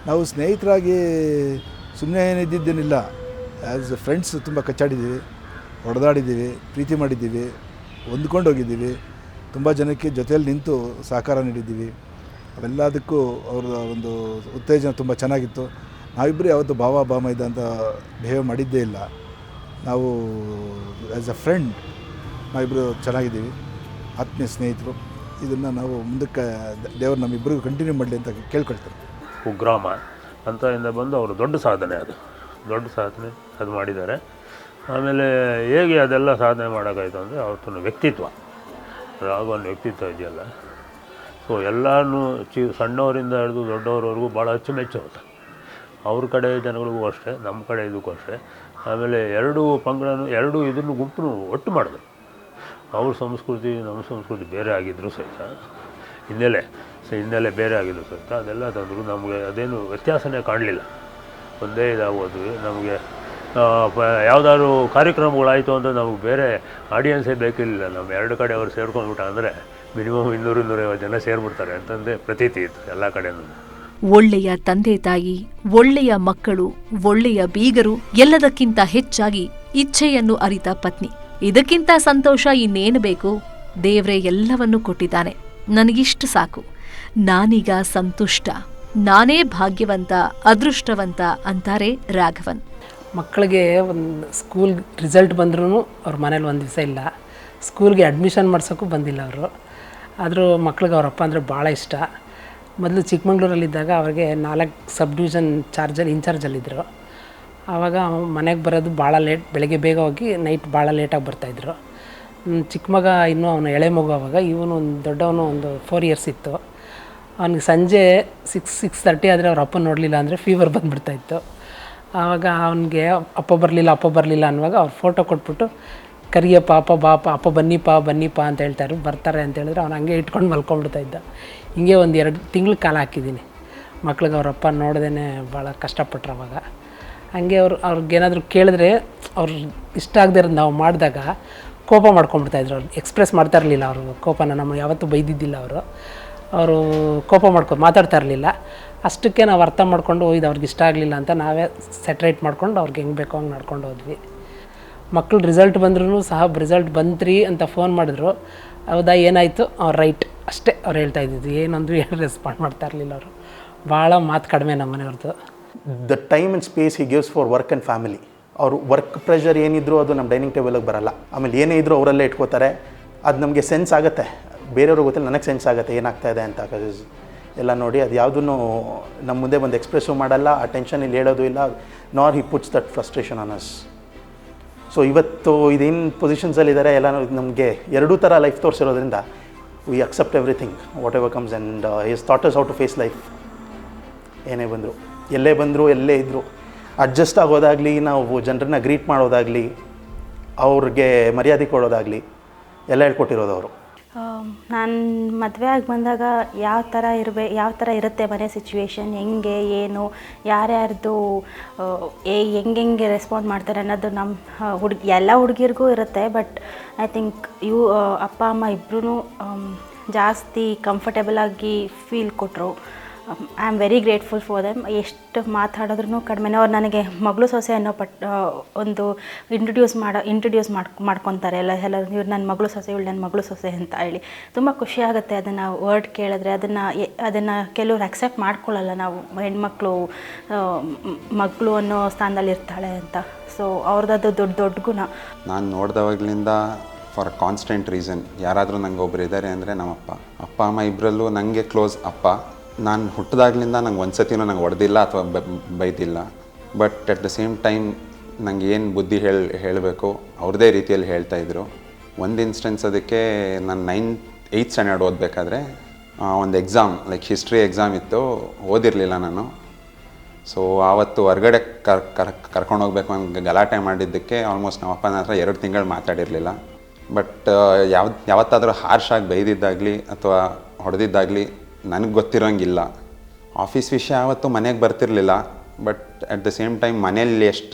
ನಾವು ಸ್ನೇಹಿತರಾಗಿ ಸುಮ್ಮನೆ ಏನಿದ್ದೇನಿಲ್ಲ. ಆ್ಯಸ್ ಎ ಫ್ರೆಂಡ್ಸ್ ತುಂಬ ಕಚ್ಚಾಡಿದ್ದೀವಿ, ಹೊಡೆದಾಡಿದ್ದೀವಿ, ಪ್ರೀತಿ ಮಾಡಿದ್ದೀವಿ, ಹೊಂದ್ಕೊಂಡು ಹೋಗಿದ್ದೀವಿ, ತುಂಬ ಜನಕ್ಕೆ ಜೊತೆಯಲ್ಲಿ ನಿಂತು ಸಹಕಾರ ನೀಡಿದ್ದೀವಿ. ಅವೆಲ್ಲದಕ್ಕೂ ಅವರ ಒಂದು ಉತ್ತೇಜನ ತುಂಬ ಚೆನ್ನಾಗಿತ್ತು. ನಾವಿಬ್ಬರು ಯಾವತ್ತೂ ಭಾವ ಅಂತ ಬಿಹೇವ್ ಮಾಡಿದ್ದೇ ಇಲ್ಲ. ನಾವು ಆ್ಯಸ್ ಎ ಫ್ರೆಂಡ್ ನಾವಿಬ್ಬರು ಚೆನ್ನಾಗಿದ್ದೀವಿ, ಆತ್ಮೀಯ ಸ್ನೇಹಿತರು. ಇದನ್ನು ನಾವು ಮುಂದಕ್ಕೆ ದೇವರು ನಮ್ಮಿಬ್ಬರಿಗೂ ಕಂಟಿನ್ಯೂ ಮಾಡಲಿ ಅಂತ ಕೇಳ್ಕೊಳ್ತಾರೆ. ಕುಗ್ರಾಮ ಅಂತ ಇಂದ ಬಂದು ಅವರು ದೊಡ್ಡ ಸಾಧನೆ ಅದು ಮಾಡಿದ್ದಾರೆ. ಆಮೇಲೆ ಹೇಗೆ ಅದೆಲ್ಲ ಸಾಧನೆ ಮಾಡೋಕ್ಕಾಯ್ತು ಅಂದರೆ ಅವತ್ತಿನ ವ್ಯಕ್ತಿತ್ವ, ರಾಘವನ ವ್ಯಕ್ತಿತ್ವ ಇದೆಯಲ್ಲ, ಸೊ ಎಲ್ಲನೂ ಸಣ್ಣವರಿಂದ ಹಿಡಿದು ದೊಡ್ಡವರವರೆಗೂ ಭಾಳ ಅಚ್ಚುಮೆಚ್ಚು ಅಂತ. ಅವ್ರ ಕಡೆ ಜನಗಳಿಗೂ ಅಷ್ಟೇ, ನಮ್ಮ ಕಡೆ ಇದಕ್ಕೂ ಅಷ್ಟೇ. ಆಮೇಲೆ ಎರಡೂ ಇದನ್ನು ಗುಂಪನ್ನು ಒಟ್ಟು ಮಾಡಿದ್ರು. ಅವ್ರ ಸಂಸ್ಕೃತಿ ನಮ್ಮ ಸಂಸ್ಕೃತಿ ಬೇರೆ ಆಗಿದ್ದರೂ ಸಹಿತ ಹಿನ್ನೆಲೆ ಬೇರೆ ಆಗಿದ್ರು ಸಹಿತ ಅದೆಲ್ಲ ತಂದರು. ನಮಗೆ ಅದೇನು ವ್ಯತ್ಯಾಸನೇ ಕಾಣಲಿಲ್ಲ, ಒಂದೇ ಇದಾಗೋದು. ನಮಗೆ ಯಾವುದಾದ್ರು ಕಾರ್ಯಕ್ರಮಗಳಾಯಿತು ಅಂದರೆ ನಮಗೆ ಬೇರೆ ಆಡಿಯನ್ಸೇ ಬೇಕಿರಲಿಲ್ಲ. ನಮ್ಮ ಎರಡು ಕಡೆ ಅವ್ರು ಸೇರ್ಕೊಂಡ್ಬಿಟ್ಟ ಅಂದರೆ ಮಿನಿಮಮ್ 200-250 ಜನ ಸೇರಿಬಿಡ್ತಾರೆ ಅಂತಂದೇ ಪ್ರತೀತಿ ಇತ್ತು ಎಲ್ಲ ಕಡೆಯೂ. ಒಳ್ಳೆಯ ತಂದೆ ತಾಯಿ, ಒಳ್ಳೆಯ ಮಕ್ಕಳು, ಒಳ್ಳೆಯ ಬೀಗರು, ಎಲ್ಲದಕ್ಕಿಂತ ಹೆಚ್ಚಾಗಿ ಇಚ್ಛೆಯನ್ನು ಅರಿತ ಪತ್ನಿ. ಇದಕ್ಕಿಂತ ಸಂತೋಷ ಇನ್ನೇನು ಬೇಕು? ದೇವ್ರೇ ಎಲ್ಲವನ್ನೂ ಕೊಟ್ಟಿದ್ದಾನೆ, ನನಗಿಷ್ಟು ಸಾಕು, ನಾನೀಗ ಸಂತುಷ್ಟ, ನಾನೇ ಭಾಗ್ಯವಂತ, ಅದೃಷ್ಟವಂತ ಅಂತಾರೆ ರಾಘವನ್. ಮಕ್ಕಳಿಗೆ ಒಂದು ಸ್ಕೂಲ್ ರಿಸಲ್ಟ್ ಬಂದ್ರೂ ಅವ್ರ ಮನೇಲಿ ಒಂದು ದಿವಸ ಇಲ್ಲ, ಸ್ಕೂಲ್ಗೆ ಅಡ್ಮಿಷನ್ ಮಾಡ್ಸೋಕ್ಕೂ ಬಂದಿಲ್ಲ ಅವರು. ಆದರೂ ಮಕ್ಳಿಗೆ ಅವರಪ್ಪ ಅಂದರೆ ಭಾಳ ಇಷ್ಟ. ಮೊದಲು ಚಿಕ್ಕಮಂಗ್ಳೂರಲ್ಲಿದ್ದಾಗ ಅವ್ರಿಗೆ 4 ಸಬ್ ಡಿವಿಷನ್ ಇನ್ಚಾರ್ಜಲ್ಲಿದ್ದರು. ಆವಾಗ ಮನೆಗೆ ಬರೋದು ಭಾಳ ಲೇಟ್, ಬೆಳಗ್ಗೆ ಬೇಗ ಹೋಗಿ ನೈಟ್ ಭಾಳ ಲೇಟಾಗಿ ಬರ್ತಾಯಿದ್ರು. ಚಿಕ್ಕ ಮಗ ಇನ್ನೂ ಅವನು ಎಳೆ ಮಗು. ಆವಾಗ ಇವನು ದೊಡ್ಡವನು ಒಂದು 4 ಇಯರ್ಸ್ ಇತ್ತು. ಅವನಿಗೆ ಸಂಜೆ 6:30 ಆದರೆ ಅವ್ರ ಅಪ್ಪ ನೋಡಲಿಲ್ಲ ಅಂದರೆ ಫೀವರ್ ಬಂದುಬಿಡ್ತಾಯಿತ್ತು. ಆವಾಗ ಅವನಿಗೆ ಅಪ್ಪ ಬರಲಿಲ್ಲ ಅನ್ನುವಾಗ ಅವ್ರು ಫೋಟೋ ಕೊಟ್ಬಿಟ್ಟು ಕರಿಯಪ್ಪ ಅಪ್ಪ ಬಾಪ ಅಪ್ಪ ಬನ್ನಿಪ್ಪ ಅಂತ ಹೇಳ್ತಾರೆ. ಬರ್ತಾರೆ ಅಂತ ಹೇಳಿದ್ರೆ ಅವ್ನು ಹಂಗೆ ಇಟ್ಕೊಂಡು ಮಲ್ಕೊಂಡ್ಬಿಡ್ತಾಯಿದ್ದ. ಹಿಂಗೆ ಒಂದು 2 ತಿಂಗಳು ಕಾಲ ಹಾಕಿದ್ದೀನಿ. ಮಕ್ಳಿಗೆ ಅವರಪ್ಪ ನೋಡ್ದೇ ಭಾಳ ಕಷ್ಟಪಟ್ರು. ಅವಾಗ ಹಂಗೆ ಅವ್ರಿಗೇನಾದರೂ ಕೇಳಿದ್ರೆ ಅವ್ರು ಇಷ್ಟ ಆಗದೆ ಇರೋದು ನಾವು ಮಾಡಿದಾಗ ಕೋಪ ಮಾಡ್ಕೊಂಡ್ಬಿಡ್ತಾಯಿದ್ರು. ಅವ್ರು ಎಕ್ಸ್ಪ್ರೆಸ್ ಮಾಡ್ತಾ ಇರಲಿಲ್ಲ ಅವರು ಕೋಪನ. ನಮ್ಮ ಯಾವತ್ತೂ ಬೈದಿದ್ದಿಲ್ಲ ಅವರು ಕೋಪ ಮಾತಾಡ್ತಾ ಇರಲಿಲ್ಲ. ಅಷ್ಟಕ್ಕೆ ನಾವು ಅರ್ಥ ಮಾಡ್ಕೊಂಡು ಇದು ಅವ್ರಿಗೆ ಇಷ್ಟ ಆಗಲಿಲ್ಲ ಅಂತ ನಾವೇ ಸೆಟ್ರೇಟ್ ಮಾಡ್ಕೊಂಡು ಅವ್ರಿಗೆ ಹೆಂಗೆ ಬೇಕೋ ಹಂಗೆ ನಡ್ಕೊಂಡು ಹೋದ್ವಿ. ಮಕ್ಕಳು ರಿಸಲ್ಟ್ ಬಂದ್ರೂ ಸಹ ರಿಸಲ್ಟ್ ಬಂತ್ರಿ ಅಂತ ಫೋನ್ ಮಾಡಿದ್ರು. ಹೌದಾ ಏನಾಯಿತು, ರೈಟ್ ಅಷ್ಟೇ ಅವ್ರು ಹೇಳ್ತಾ ಇದ್ದಿದ್ದು. ಏನೊಂದು ರೆಸ್ಪಾಂಡ್ ಮಾಡ್ತಾ ಇರಲಿಲ್ಲ ಅವರು. ಭಾಳ ಮಾತು ಕಡಿಮೆ ನಮ್ಮ ಮನೆಯವ್ರದ್ದು. The time and space he gives for work and family. ಅವರು ವರ್ಕ್ ಪ್ರೆಷರ್ ಏನಿದ್ರು ಅದು ನಮ್ಮ ಡೈನಿಂಗ್ ಟೇಬಲ್ಗೆ ಬರಲ್ಲ. ಆಮೇಲೆ ಏನೇ ಇದ್ದರೂ ಅವರಲ್ಲೇ ಇಟ್ಕೋತಾರೆ. ಅದು ನಮಗೆ ಸೆನ್ಸ್ ಆಗುತ್ತೆ, ಬೇರೆಯವ್ರಿಗೆ ಗೊತ್ತಿಲ್ಲ, ನನಗೆ ಸೆನ್ಸ್ ಆಗುತ್ತೆ ಏನಾಗ್ತಾಯಿದೆ ಅಂತ. ಎಲ್ಲ ನೋಡಿ ಅದು ಯಾವುದೂ ನಮ್ಮ ಮುಂದೆ ಬಂದು ಎಕ್ಸ್ಪ್ರೆಸ್ಸು ಮಾಡಲ್ಲ, ಆ ಟೆನ್ಷನ್ ಇಲ್ಲಿ ಹೇಳೋದು ಇಲ್ಲ. Nor he puts that frustration on us. So ಇವತ್ತು ಇದೇನು ಪೊಸಿಷನ್ಸಲ್ಲಿದ್ದಾರೆ ಎಲ್ಲ ನಮಗೆ ಎರಡೂ ಥರ ಲೈಫ್ ತೋರಿಸಿರೋದ್ರಿಂದ we accept everything whatever comes. And is taught us how to face life. ಏನೇ ಬಂದರು, ಎಲ್ಲೇ ಇದ್ದರು ಅಡ್ಜಸ್ಟ್ ಆಗೋದಾಗಲಿ, ನಾವು ಜನರನ್ನ ಗ್ರೀಟ್ ಮಾಡೋದಾಗಲಿ, ಅವ್ರಿಗೆ ಮರ್ಯಾದೆ ಕೊಡೋದಾಗಲಿ ಎಲ್ಲ ಹೇಳ್ಕೊಟ್ಟಿರೋದು ಅವರು. ನಾನು ಮದುವೆ ಆಗಿ ಬಂದಾಗ ಯಾವ ಥರ ಇರುತ್ತೆ ಮನೆ ಸಿಚುವೇಶನ್, ಹೆಂಗೆ ಏನು, ಯಾರ್ಯಾರ್ದು ಹೆಂಗೆ ರೆಸ್ಪಾಂಡ್ ಮಾಡ್ತಾರೆ ಅನ್ನೋದು ನಮ್ಮ ಎಲ್ಲ ಹುಡುಗಿರಿಗೂ ಇರುತ್ತೆ. ಬಟ್ ಐ ಥಿಂಕ್ ಅಪ್ಪ ಅಮ್ಮ ಇಬ್ಬರೂ ಜಾಸ್ತಿ ಕಂಫರ್ಟೇಬಲಾಗಿ ಫೀಲ್ ಕೊಟ್ಟರು. I am very grateful for them. ಎಷ್ಟು ಮಾತಾಡಿದ್ರೂ ಕಡಿಮೆನೇ. ಅವ್ರು ನನಗೆ ಮಗಳು ಸೊಸೆ ಅನ್ನೋ ಒಂದು ಇಂಟ್ರಡ್ಯೂಸ್ ಮಾಡ್ಕೊತಾರೆ ಎಲ್ಲರೂ. ಇವ್ರು ನನ್ನ ಮಗಳು ಸೊಸೆ, ಇವಳು ನನ್ನ ಮಗಳು ಸೊಸೆ ಅಂತ ಹೇಳಿ ತುಂಬ ಖುಷಿ ಆಗುತ್ತೆ ಅದನ್ನು ವರ್ಡ್ ಕೇಳಿದ್ರೆ. ಅದನ್ನು ಕೆಲವ್ರು ಅಕ್ಸೆಪ್ಟ್ ಮಾಡ್ಕೊಳ್ಳಲ್ಲ. ನಾವು ಹೆಣ್ಮಕ್ಳು ಮಗಳು ಅನ್ನೋ ಸ್ಥಾನದಲ್ಲಿ ಇರ್ತಾಳೆ ಅಂತ. ಸೊ ಅವ್ರದ್ದು ದೊಡ್ಡ ಗುಣ. ನಾನು ನೋಡಿದವಾಗಲಿಂದ ಫಾರ್ ಕಾನ್ಸ್ಟೆಂಟ್ ರೀಸನ್ ಯಾರಾದರೂ ನಂಗೆ ಒಬ್ರು ಇದ್ದಾರೆ ಅಂದರೆ ನಮ್ಮ ಅಪ್ಪ ಅಮ್ಮ ಇಬ್ಬರಲ್ಲೂ ನನಗೆ ಕ್ಲೋಸ್. ಅಪ್ಪ ನಾನು ಹುಟ್ಟಿದಾಗ್ಲಿಂದ ನಂಗೆ ಒಂದು ಸತಿನೂ ನಂಗೆ ಹೊಡೆದಿಲ್ಲ ಅಥವಾ ಬೈದಿಲ್ಲ. But at the same time ನಂಗೆ ಏನು ಬುದ್ಧಿ ಹೇಳಬೇಕು ಅವ್ರದ್ದೇ ರೀತಿಯಲ್ಲಿ ಹೇಳ್ತಾಯಿದ್ರು. ಒಂದು ಇನ್ಸ್ಟೆನ್ಸ್ ಅದಕ್ಕೆ ನಾನು 8th ಸ್ಟ್ಯಾಂಡರ್ಡ್ ಓದಬೇಕಾದ್ರೆ ಒಂದು ಎಕ್ಸಾಮ್ ಲೈಕ್ ಹಿಸ್ಟ್ರಿ ಎಕ್ಸಾಮ್ ಇತ್ತು, ಓದಿರಲಿಲ್ಲ ನಾನು. ಸೊ ಆವತ್ತು ಹೊರಗಡೆ ಕರ್ಕೊಂಡು ಹೋಗ್ಬೇಕು ಅಂತ ಗಲಾಟೆ ಮಾಡಿದ್ದಕ್ಕೆ ಆಲ್ಮೋಸ್ಟ್ ನಮ್ಮ ಅಪ್ಪನ ಹತ್ರ 2 ತಿಂಗಳು ಮಾತಾಡಿರಲಿಲ್ಲ. ಬಟ್ ಯಾವತ್ತಾದರೂ ಹಾರ್ಶಾಗಿ ಬೈದಿದ್ದಾಗಲಿ ಅಥವಾ ಹೊಡೆದಿದ್ದಾಗಲಿ ನನಗೆ ಗೊತ್ತಿರೋಂಗಿಲ್ಲ. ಆಫೀಸ್ ವಿಷಯ ಯಾವತ್ತೂ ಮನೆಗೆ ಬರ್ತಿರಲಿಲ್ಲ. But at the same time ಮನೇಲಿ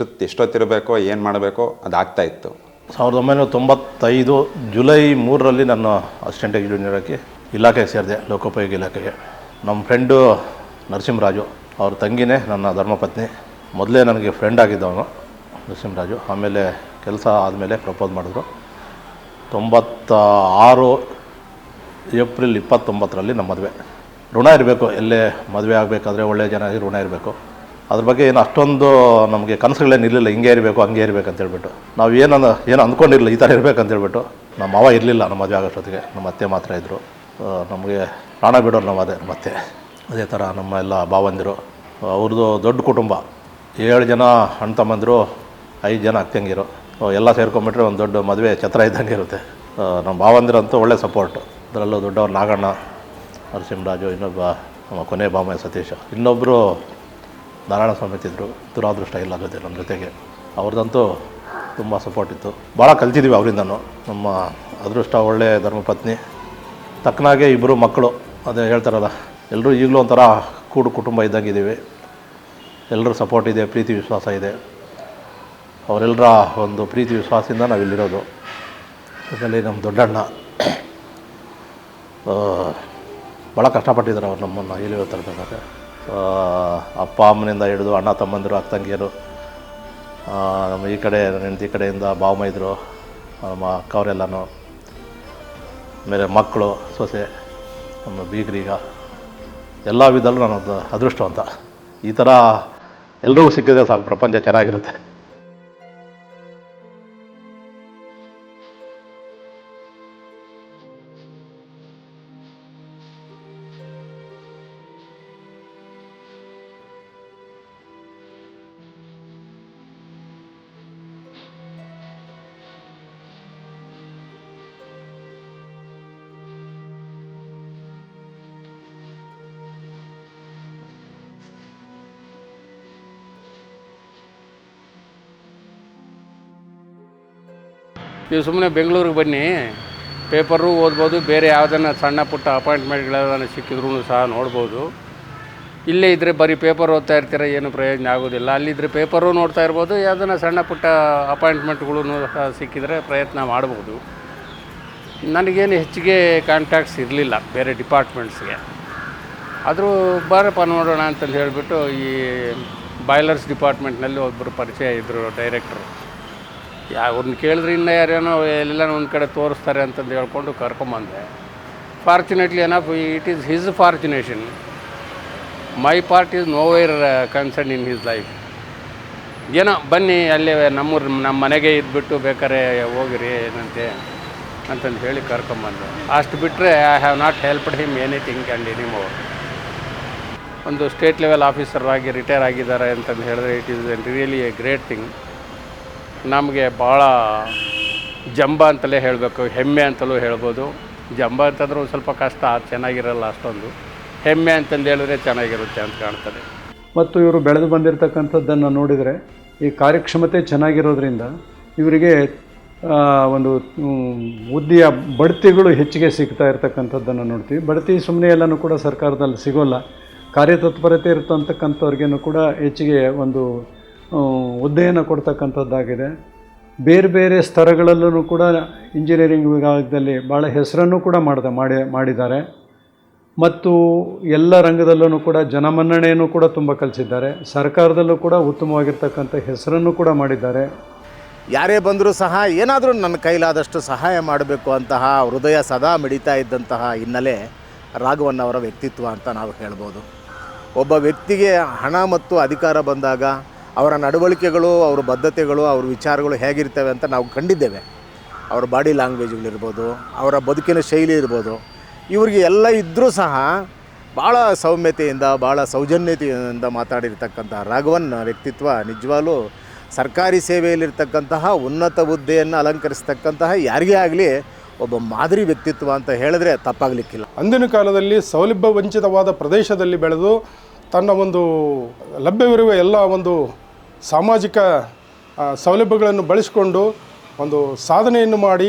ಎಷ್ಟೊತ್ತಿರಬೇಕೋ ಏನು ಮಾಡಬೇಕೋ ಅದಾಗ್ತಾಯಿತ್ತು. 1995 ಜುಲೈ 3ರಲ್ಲಿ ನಾನು ಅಸಿಸ್ಟೆಂಟ್ ಎಕ್ಸಿಕ್ಯೂಟಿವ್ ಇಲಾಖೆಗೆ ಸೇರಿದೆ, ಲೋಕೋಪಯೋಗಿ ಇಲಾಖೆಗೆ. ನಮ್ಮ ಫ್ರೆಂಡು ನರಸಿಂಹರಾಜು, ಅವ್ರ ತಂಗಿನೇ ನನ್ನ ಧರ್ಮಪತ್ನಿ. ಮೊದಲೇ ನನಗೆ ಫ್ರೆಂಡ್ ಆಗಿದ್ದವನು ನರಸಿಂಹರಾಜು. ಆಮೇಲೆ ಕೆಲಸ ಆದಮೇಲೆ ಪ್ರಪೋಸ್ ಮಾಡಿದ್ರು. 96 ಏಪ್ರಿಲ್ 29ರಲ್ಲಿ ನಮ್ಮ ಮದುವೆ. ಋಣ ಇರಬೇಕು, ಎಲ್ಲೇ ಮದುವೆ ಆಗಬೇಕಾದ್ರೆ ಒಳ್ಳೆಯ ಜನ ಋಣ ಇರಬೇಕು. ಅದ್ರ ಬಗ್ಗೆ ಏನು ಅಷ್ಟೊಂದು ನಮಗೆ ಕನಸುಗಳೇನು ಇರಲಿಲ್ಲ, ಹಿಂಗೆ ಇರಬೇಕು ಹಂಗೆ ಇರಬೇಕು ಅಂತೇಳ್ಬಿಟ್ಟು. ನಾವು ಏನು ಅಂದ್ಕೊಂಡಿರಲಿಲ್ಲ ಈ ಥರ ಇರಬೇಕು ಅಂತೇಳ್ಬಿಟ್ಟು. ನಮ್ಮ ಮಾವ ಇರಲಿಲ್ಲ ನಮ್ಮ ಮದುವೆ ಆಗೋಷ್ಟೊತ್ತಿಗೆ, ನಮ್ಮ ಅತ್ತೆ ಮಾತ್ರ ಇದ್ದರು. ನಮಗೆ ಪ್ರಾಣ ಬಿಡೋರು ನಮ್ಮ ಅತ್ತೆ. ಅದೇ ಥರ ನಮ್ಮ ಎಲ್ಲ ಭಾವಂದಿರು, ಅವ್ರದ್ದು ದೊಡ್ಡ ಕುಟುಂಬ, 7 ಜನ ಅಣ್ಣ ತಮ್ಮಂದಿರು, 5 ಜನ ಅಕ್ಕಂಗಿರು, ಎಲ್ಲ ಸೇರ್ಕೊಂಬಿಟ್ರೆ ಒಂದು ದೊಡ್ಡ ಮದುವೆ ಛತ್ರ ಇದ್ದಂಗೆ ಇರುತ್ತೆ. ನಮ್ಮ ಭಾವಂದಿರಂತೂ ಒಳ್ಳೆ ಸಪೋರ್ಟು. ಅದರಲ್ಲೂ ದೊಡ್ಡವ್ರು ನಾಗಣ್ಣ, ನರಸಿಂಹರಾಜು, ಇನ್ನೊಬ್ಬ ನಮ್ಮ ಕೊನೆ ಬಾಮಯ್ಯ ಸತೀಶ, ಇನ್ನೊಬ್ಬರು ನಾರಾಯಣ ಸ್ವಾಮಿ ಇದ್ದರು. ದುರಾದೃಷ್ಟ ಇಲ್ಲ ಜೊತೆ ನಮ್ಮ ಜೊತೆಗೆ. ಅವ್ರದ್ದಂತೂ ತುಂಬ ಸಪೋರ್ಟ್ ಇತ್ತು. ಭಾಳ ಕಲ್ತಿದ್ದೀವಿ ಅವರಿಂದನೂ. ನಮ್ಮ ಅದೃಷ್ಟ ಒಳ್ಳೆಯ ಧರ್ಮಪತ್ನಿ, ತಕ್ಕನಾಗೆ 2 ಮಕ್ಕಳು. ಅದೇ ಹೇಳ್ತಾರಲ್ಲ, ಎಲ್ಲರೂ ಈಗಲೂ ಒಂಥರ ಕೂಡು ಕುಟುಂಬ ಇದ್ದಂಗಿದ್ದೀವಿ. ಎಲ್ಲರೂ ಸಪೋರ್ಟ್ ಇದೆ, ಪ್ರೀತಿ ವಿಶ್ವಾಸ ಇದೆ. ಅವರೆಲ್ಲರ ಒಂದು ಪ್ರೀತಿ ವಿಶ್ವಾಸದಿಂದ ನಾವಿಲ್ಲಿರೋದು. ಅದರಲ್ಲಿ ನಮ್ಮ ದೊಡ್ಡಣ್ಣ ಭಾಳ ಕಷ್ಟಪಟ್ಟಿದ್ದಾರೆ. ಅವ್ರು ನಮ್ಮನ್ನು ಇಲ್ಲಿ ತರಬೇಕಾದ್ರೆ ಅಪ್ಪ ಅಮ್ಮನಿಂದ ಹಿಡಿದು ಅಣ್ಣ ತಮ್ಮಂದಿರು, ಅಕ್ಕ ತಂಗಿಯರು, ನಮ್ಮ ಈ ಕಡೆ ಹೆಂಡತಿ ಕಡೆಯಿಂದ ಭಾವಮೈದರು, ನಮ್ಮ ಅಕ್ಕವರೆಲ್ಲನೂ, ಆಮೇಲೆ ಮಕ್ಕಳು, ಸೊಸೆ, ನಮ್ಮ ಬೀಗರೀಗ, ಎಲ್ಲ ವಿಧದಲ್ಲೂ ನಾನೊಂದು ಅದೃಷ್ಟವಂತ. ಈ ಥರ ಎಲ್ರಿಗೂ ಸಿಕ್ಕಿದ್ರೆ ಸಾಕು, ಪ್ರಪಂಚ ಚೆನ್ನಾಗಿರುತ್ತೆ. ನೀವು ಸುಮ್ಮನೆ ಬೆಂಗಳೂರಿಗೆ ಬನ್ನಿ, ಪೇಪರು ಓದ್ಬೋದು, ಬೇರೆ ಯಾವುದನ್ನು ಸಣ್ಣ ಪುಟ್ಟ ಅಪಾಯಿಂಟ್ಮೆಂಟ್ಗಳನ್ನು ಸಿಕ್ಕಿದ್ರೂ ಸಹ ನೋಡ್ಬೋದು. ಇಲ್ಲೇ ಇದ್ದರೆ ಬರೀ ಪೇಪರ್ ಓದ್ತಾ ಇರ್ತೀರ, ಏನು ಪ್ರಯೋಜನ ಆಗೋದಿಲ್ಲ. ಅಲ್ಲಿದ್ದರೆ ಪೇಪರು ನೋಡ್ತಾ ಇರ್ಬೋದು, ಯಾವುದನ್ನು ಸಣ್ಣ ಪುಟ್ಟ ಅಪಾಯಿಂಟ್ಮೆಂಟ್ಗಳೂ ಸಹ ಸಿಕ್ಕಿದರೆ ಪ್ರಯತ್ನ ಮಾಡ್ಬೋದು. ನನಗೇನು ಹೆಚ್ಚಿಗೆ ಕಾಂಟ್ಯಾಕ್ಟ್ಸ್ ಇರಲಿಲ್ಲ ಬೇರೆ ಡಿಪಾರ್ಟ್ಮೆಂಟ್ಸ್ಗೆ. ಆದರೂ ಬಾರಪ್ಪ ನೋಡೋಣ ಅಂತಂದು ಹೇಳಿಬಿಟ್ಟು ಈ ಬಾಯ್ಲರ್ಸ್ ಡಿಪಾರ್ಟ್ಮೆಂಟ್ನಲ್ಲಿ ಒಬ್ಬರು ಪರಿಚಯ ಇದ್ದರು, ಡೈರೆಕ್ಟ್ರು. ಅವ್ರನ್ನ ಕೇಳಿದ್ರೆ ಇನ್ನೂ ಯಾರೇನೋ ಎಲ್ಲ ಒಂದು ಕಡೆ ತೋರಿಸ್ತಾರೆ ಅಂತಂದು ಹೇಳ್ಕೊಂಡು ಕರ್ಕೊಂಬಂದೆ. Fortunately enough it is his fortunation. My part is nowhere concern in his life. ಏನೋ ಬನ್ನಿ ಅಲ್ಲೇ ನಮ್ಮ ಮನೆಗೆ ಇದ್ಬಿಟ್ಟು ಬೇಕಾದ್ರೆ ಹೋಗಿರಿ ಏನಂತೆ ಅಂತಂದು ಹೇಳಿ ಕರ್ಕೊಂಬಂದೆ. ಅಷ್ಟು ಬಿಟ್ಟರೆ I have not helped him anything and anymore. ಒಂದು ಸ್ಟೇಟ್ ಲೆವೆಲ್ ಆಫೀಸರ್ ಆಗಿ ರಿಟೈರ್ ಆಗಿದ್ದಾರೆ ಅಂತಂದು ಹೇಳಿದ್ರೆ it is really A great thing. ನಮಗೆ ಭಾಳ ಜಂಬ ಅಂತಲೇ ಹೇಳಬೇಕು, ಹೆಮ್ಮೆ ಅಂತಲೂ ಹೇಳ್ಬೋದು. ಜಂಬ ಅಂತಂದ್ರೆ ಒಂದು ಸ್ವಲ್ಪ ಕಷ್ಟ, ಚೆನ್ನಾಗಿರಲ್ಲ ಅಷ್ಟೊಂದು. ಹೆಮ್ಮೆ ಅಂತಂದು ಹೇಳಿದ್ರೆ ಚೆನ್ನಾಗಿರುತ್ತೆ ಅಂತ ಕಾಣ್ತದೆ. ಮತ್ತು ಇವರು ಬೆಳೆದು ಬಂದಿರತಕ್ಕಂಥದ್ದನ್ನು ನೋಡಿದರೆ ಈ ಕಾರ್ಯಕ್ಷಮತೆ ಚೆನ್ನಾಗಿರೋದ್ರಿಂದ ಇವರಿಗೆ ಒಂದು ಹುದ್ದೆಯ ಬಡ್ತಿಗಳು ಹೆಚ್ಚಿಗೆ ಸಿಗ್ತಾ ಇರ್ತಕ್ಕಂಥದ್ದನ್ನು ನೋಡ್ತೀವಿ. ಬಡ್ತಿ ಸುಮ್ಮನೆ ಎಲ್ಲನೂ ಕೂಡ ಸರ್ಕಾರದಲ್ಲಿ ಸಿಗೋಲ್ಲ. ಕಾರ್ಯತತ್ಪರತೆ ಇರ್ತಕ್ಕಂಥವ್ರಿಗೇನು ಕೂಡ ಹೆಚ್ಚಿಗೆ ಒಂದು ಹುದ್ದೆಯನ್ನು ಕೊಡ್ತಕ್ಕಂಥದ್ದಾಗಿದೆ. ಬೇರೆ ಬೇರೆ ಸ್ತರಗಳಲ್ಲೂ ಕೂಡ ಇಂಜಿನಿಯರಿಂಗ್ ವಿಭಾಗದಲ್ಲಿ ಭಾಳ ಹೆಸರನ್ನು ಕೂಡ ಮಾಡಿದ್ದಾರೆ. ಮತ್ತು ಎಲ್ಲ ರಂಗದಲ್ಲೂ ಕೂಡ ಜನಮನ್ನಣೆಯನ್ನು ಕೂಡ ತುಂಬ ಕಲಿಸಿದ್ದಾರೆ. ಸರ್ಕಾರದಲ್ಲೂ ಕೂಡ ಉತ್ತಮವಾಗಿರ್ತಕ್ಕಂಥ ಹೆಸರನ್ನು ಕೂಡ ಮಾಡಿದ್ದಾರೆ. ಯಾರೇ ಬಂದರೂ ಸಹ ಏನಾದರೂ ನನ್ನ ಕೈಲಾದಷ್ಟು ಸಹಾಯ ಮಾಡಬೇಕು ಅಂತಹ ಹೃದಯ ಸದಾ ಮಿಡಿತಾ ಇದ್ದಂತಹ ಹಿನ್ನೆಲೆ ರಾಘವನ್ ಅವರ ವ್ಯಕ್ತಿತ್ವ ಅಂತ ನಾವು ಹೇಳ್ಬೋದು. ಒಬ್ಬ ವ್ಯಕ್ತಿಗೆ ಹಣ ಮತ್ತು ಅಧಿಕಾರ ಬಂದಾಗ ಅವರ ನಡವಳಿಕೆಗಳು, ಅವರ ಬದ್ಧತೆಗಳು, ಅವ್ರ ವಿಚಾರಗಳು ಹೇಗಿರ್ತವೆ ಅಂತ ನಾವು ಕಂಡಿದ್ದೇವೆ. ಅವರ ಬಾಡಿ ಲ್ಯಾಂಗ್ವೇಜ್ಗಳಿರ್ಬೋದು, ಅವರ ಬದುಕಿನ ಶೈಲಿ ಇರ್ಬೋದು, ಇವ್ರಿಗೆ ಎಲ್ಲ ಇದ್ದರೂ ಸಹ ಭಾಳ ಸೌಮ್ಯತೆಯಿಂದ, ಭಾಳ ಸೌಜನ್ಯತೆಯಿಂದ ಮಾತಾಡಿರ್ತಕ್ಕಂಥ ರಾಘವನ್ ವ್ಯಕ್ತಿತ್ವ ನಿಜವಾಗ್ಲೂ ಸರ್ಕಾರಿ ಸೇವೆಯಲ್ಲಿರ್ತಕ್ಕಂತಹ ಉನ್ನತ ಹುದ್ದೆಯನ್ನು ಅಲಂಕರಿಸ್ತಕ್ಕಂತಹ ಯಾರಿಗೇ ಆಗಲಿ ಒಬ್ಬ ಮಾದರಿ ವ್ಯಕ್ತಿತ್ವ ಅಂತ ಹೇಳಿದ್ರೆ ತಪ್ಪಾಗಲಿಕ್ಕಿಲ್ಲ. ಅಂದಿನ ಕಾಲದಲ್ಲಿ ಸೌಲಭ್ಯ ವಂಚಿತವಾದ ಪ್ರದೇಶದಲ್ಲಿ ಬೆಳೆದು ತನ್ನ ಒಂದು ಲಭ್ಯವಿರುವ ಎಲ್ಲ ಒಂದು ಸಾಮಾಜಿಕ ಸೌಲಭ್ಯಗಳನ್ನು ಬಳಸಿಕೊಂಡು ಒಂದು ಸಾಧನೆಯನ್ನು ಮಾಡಿ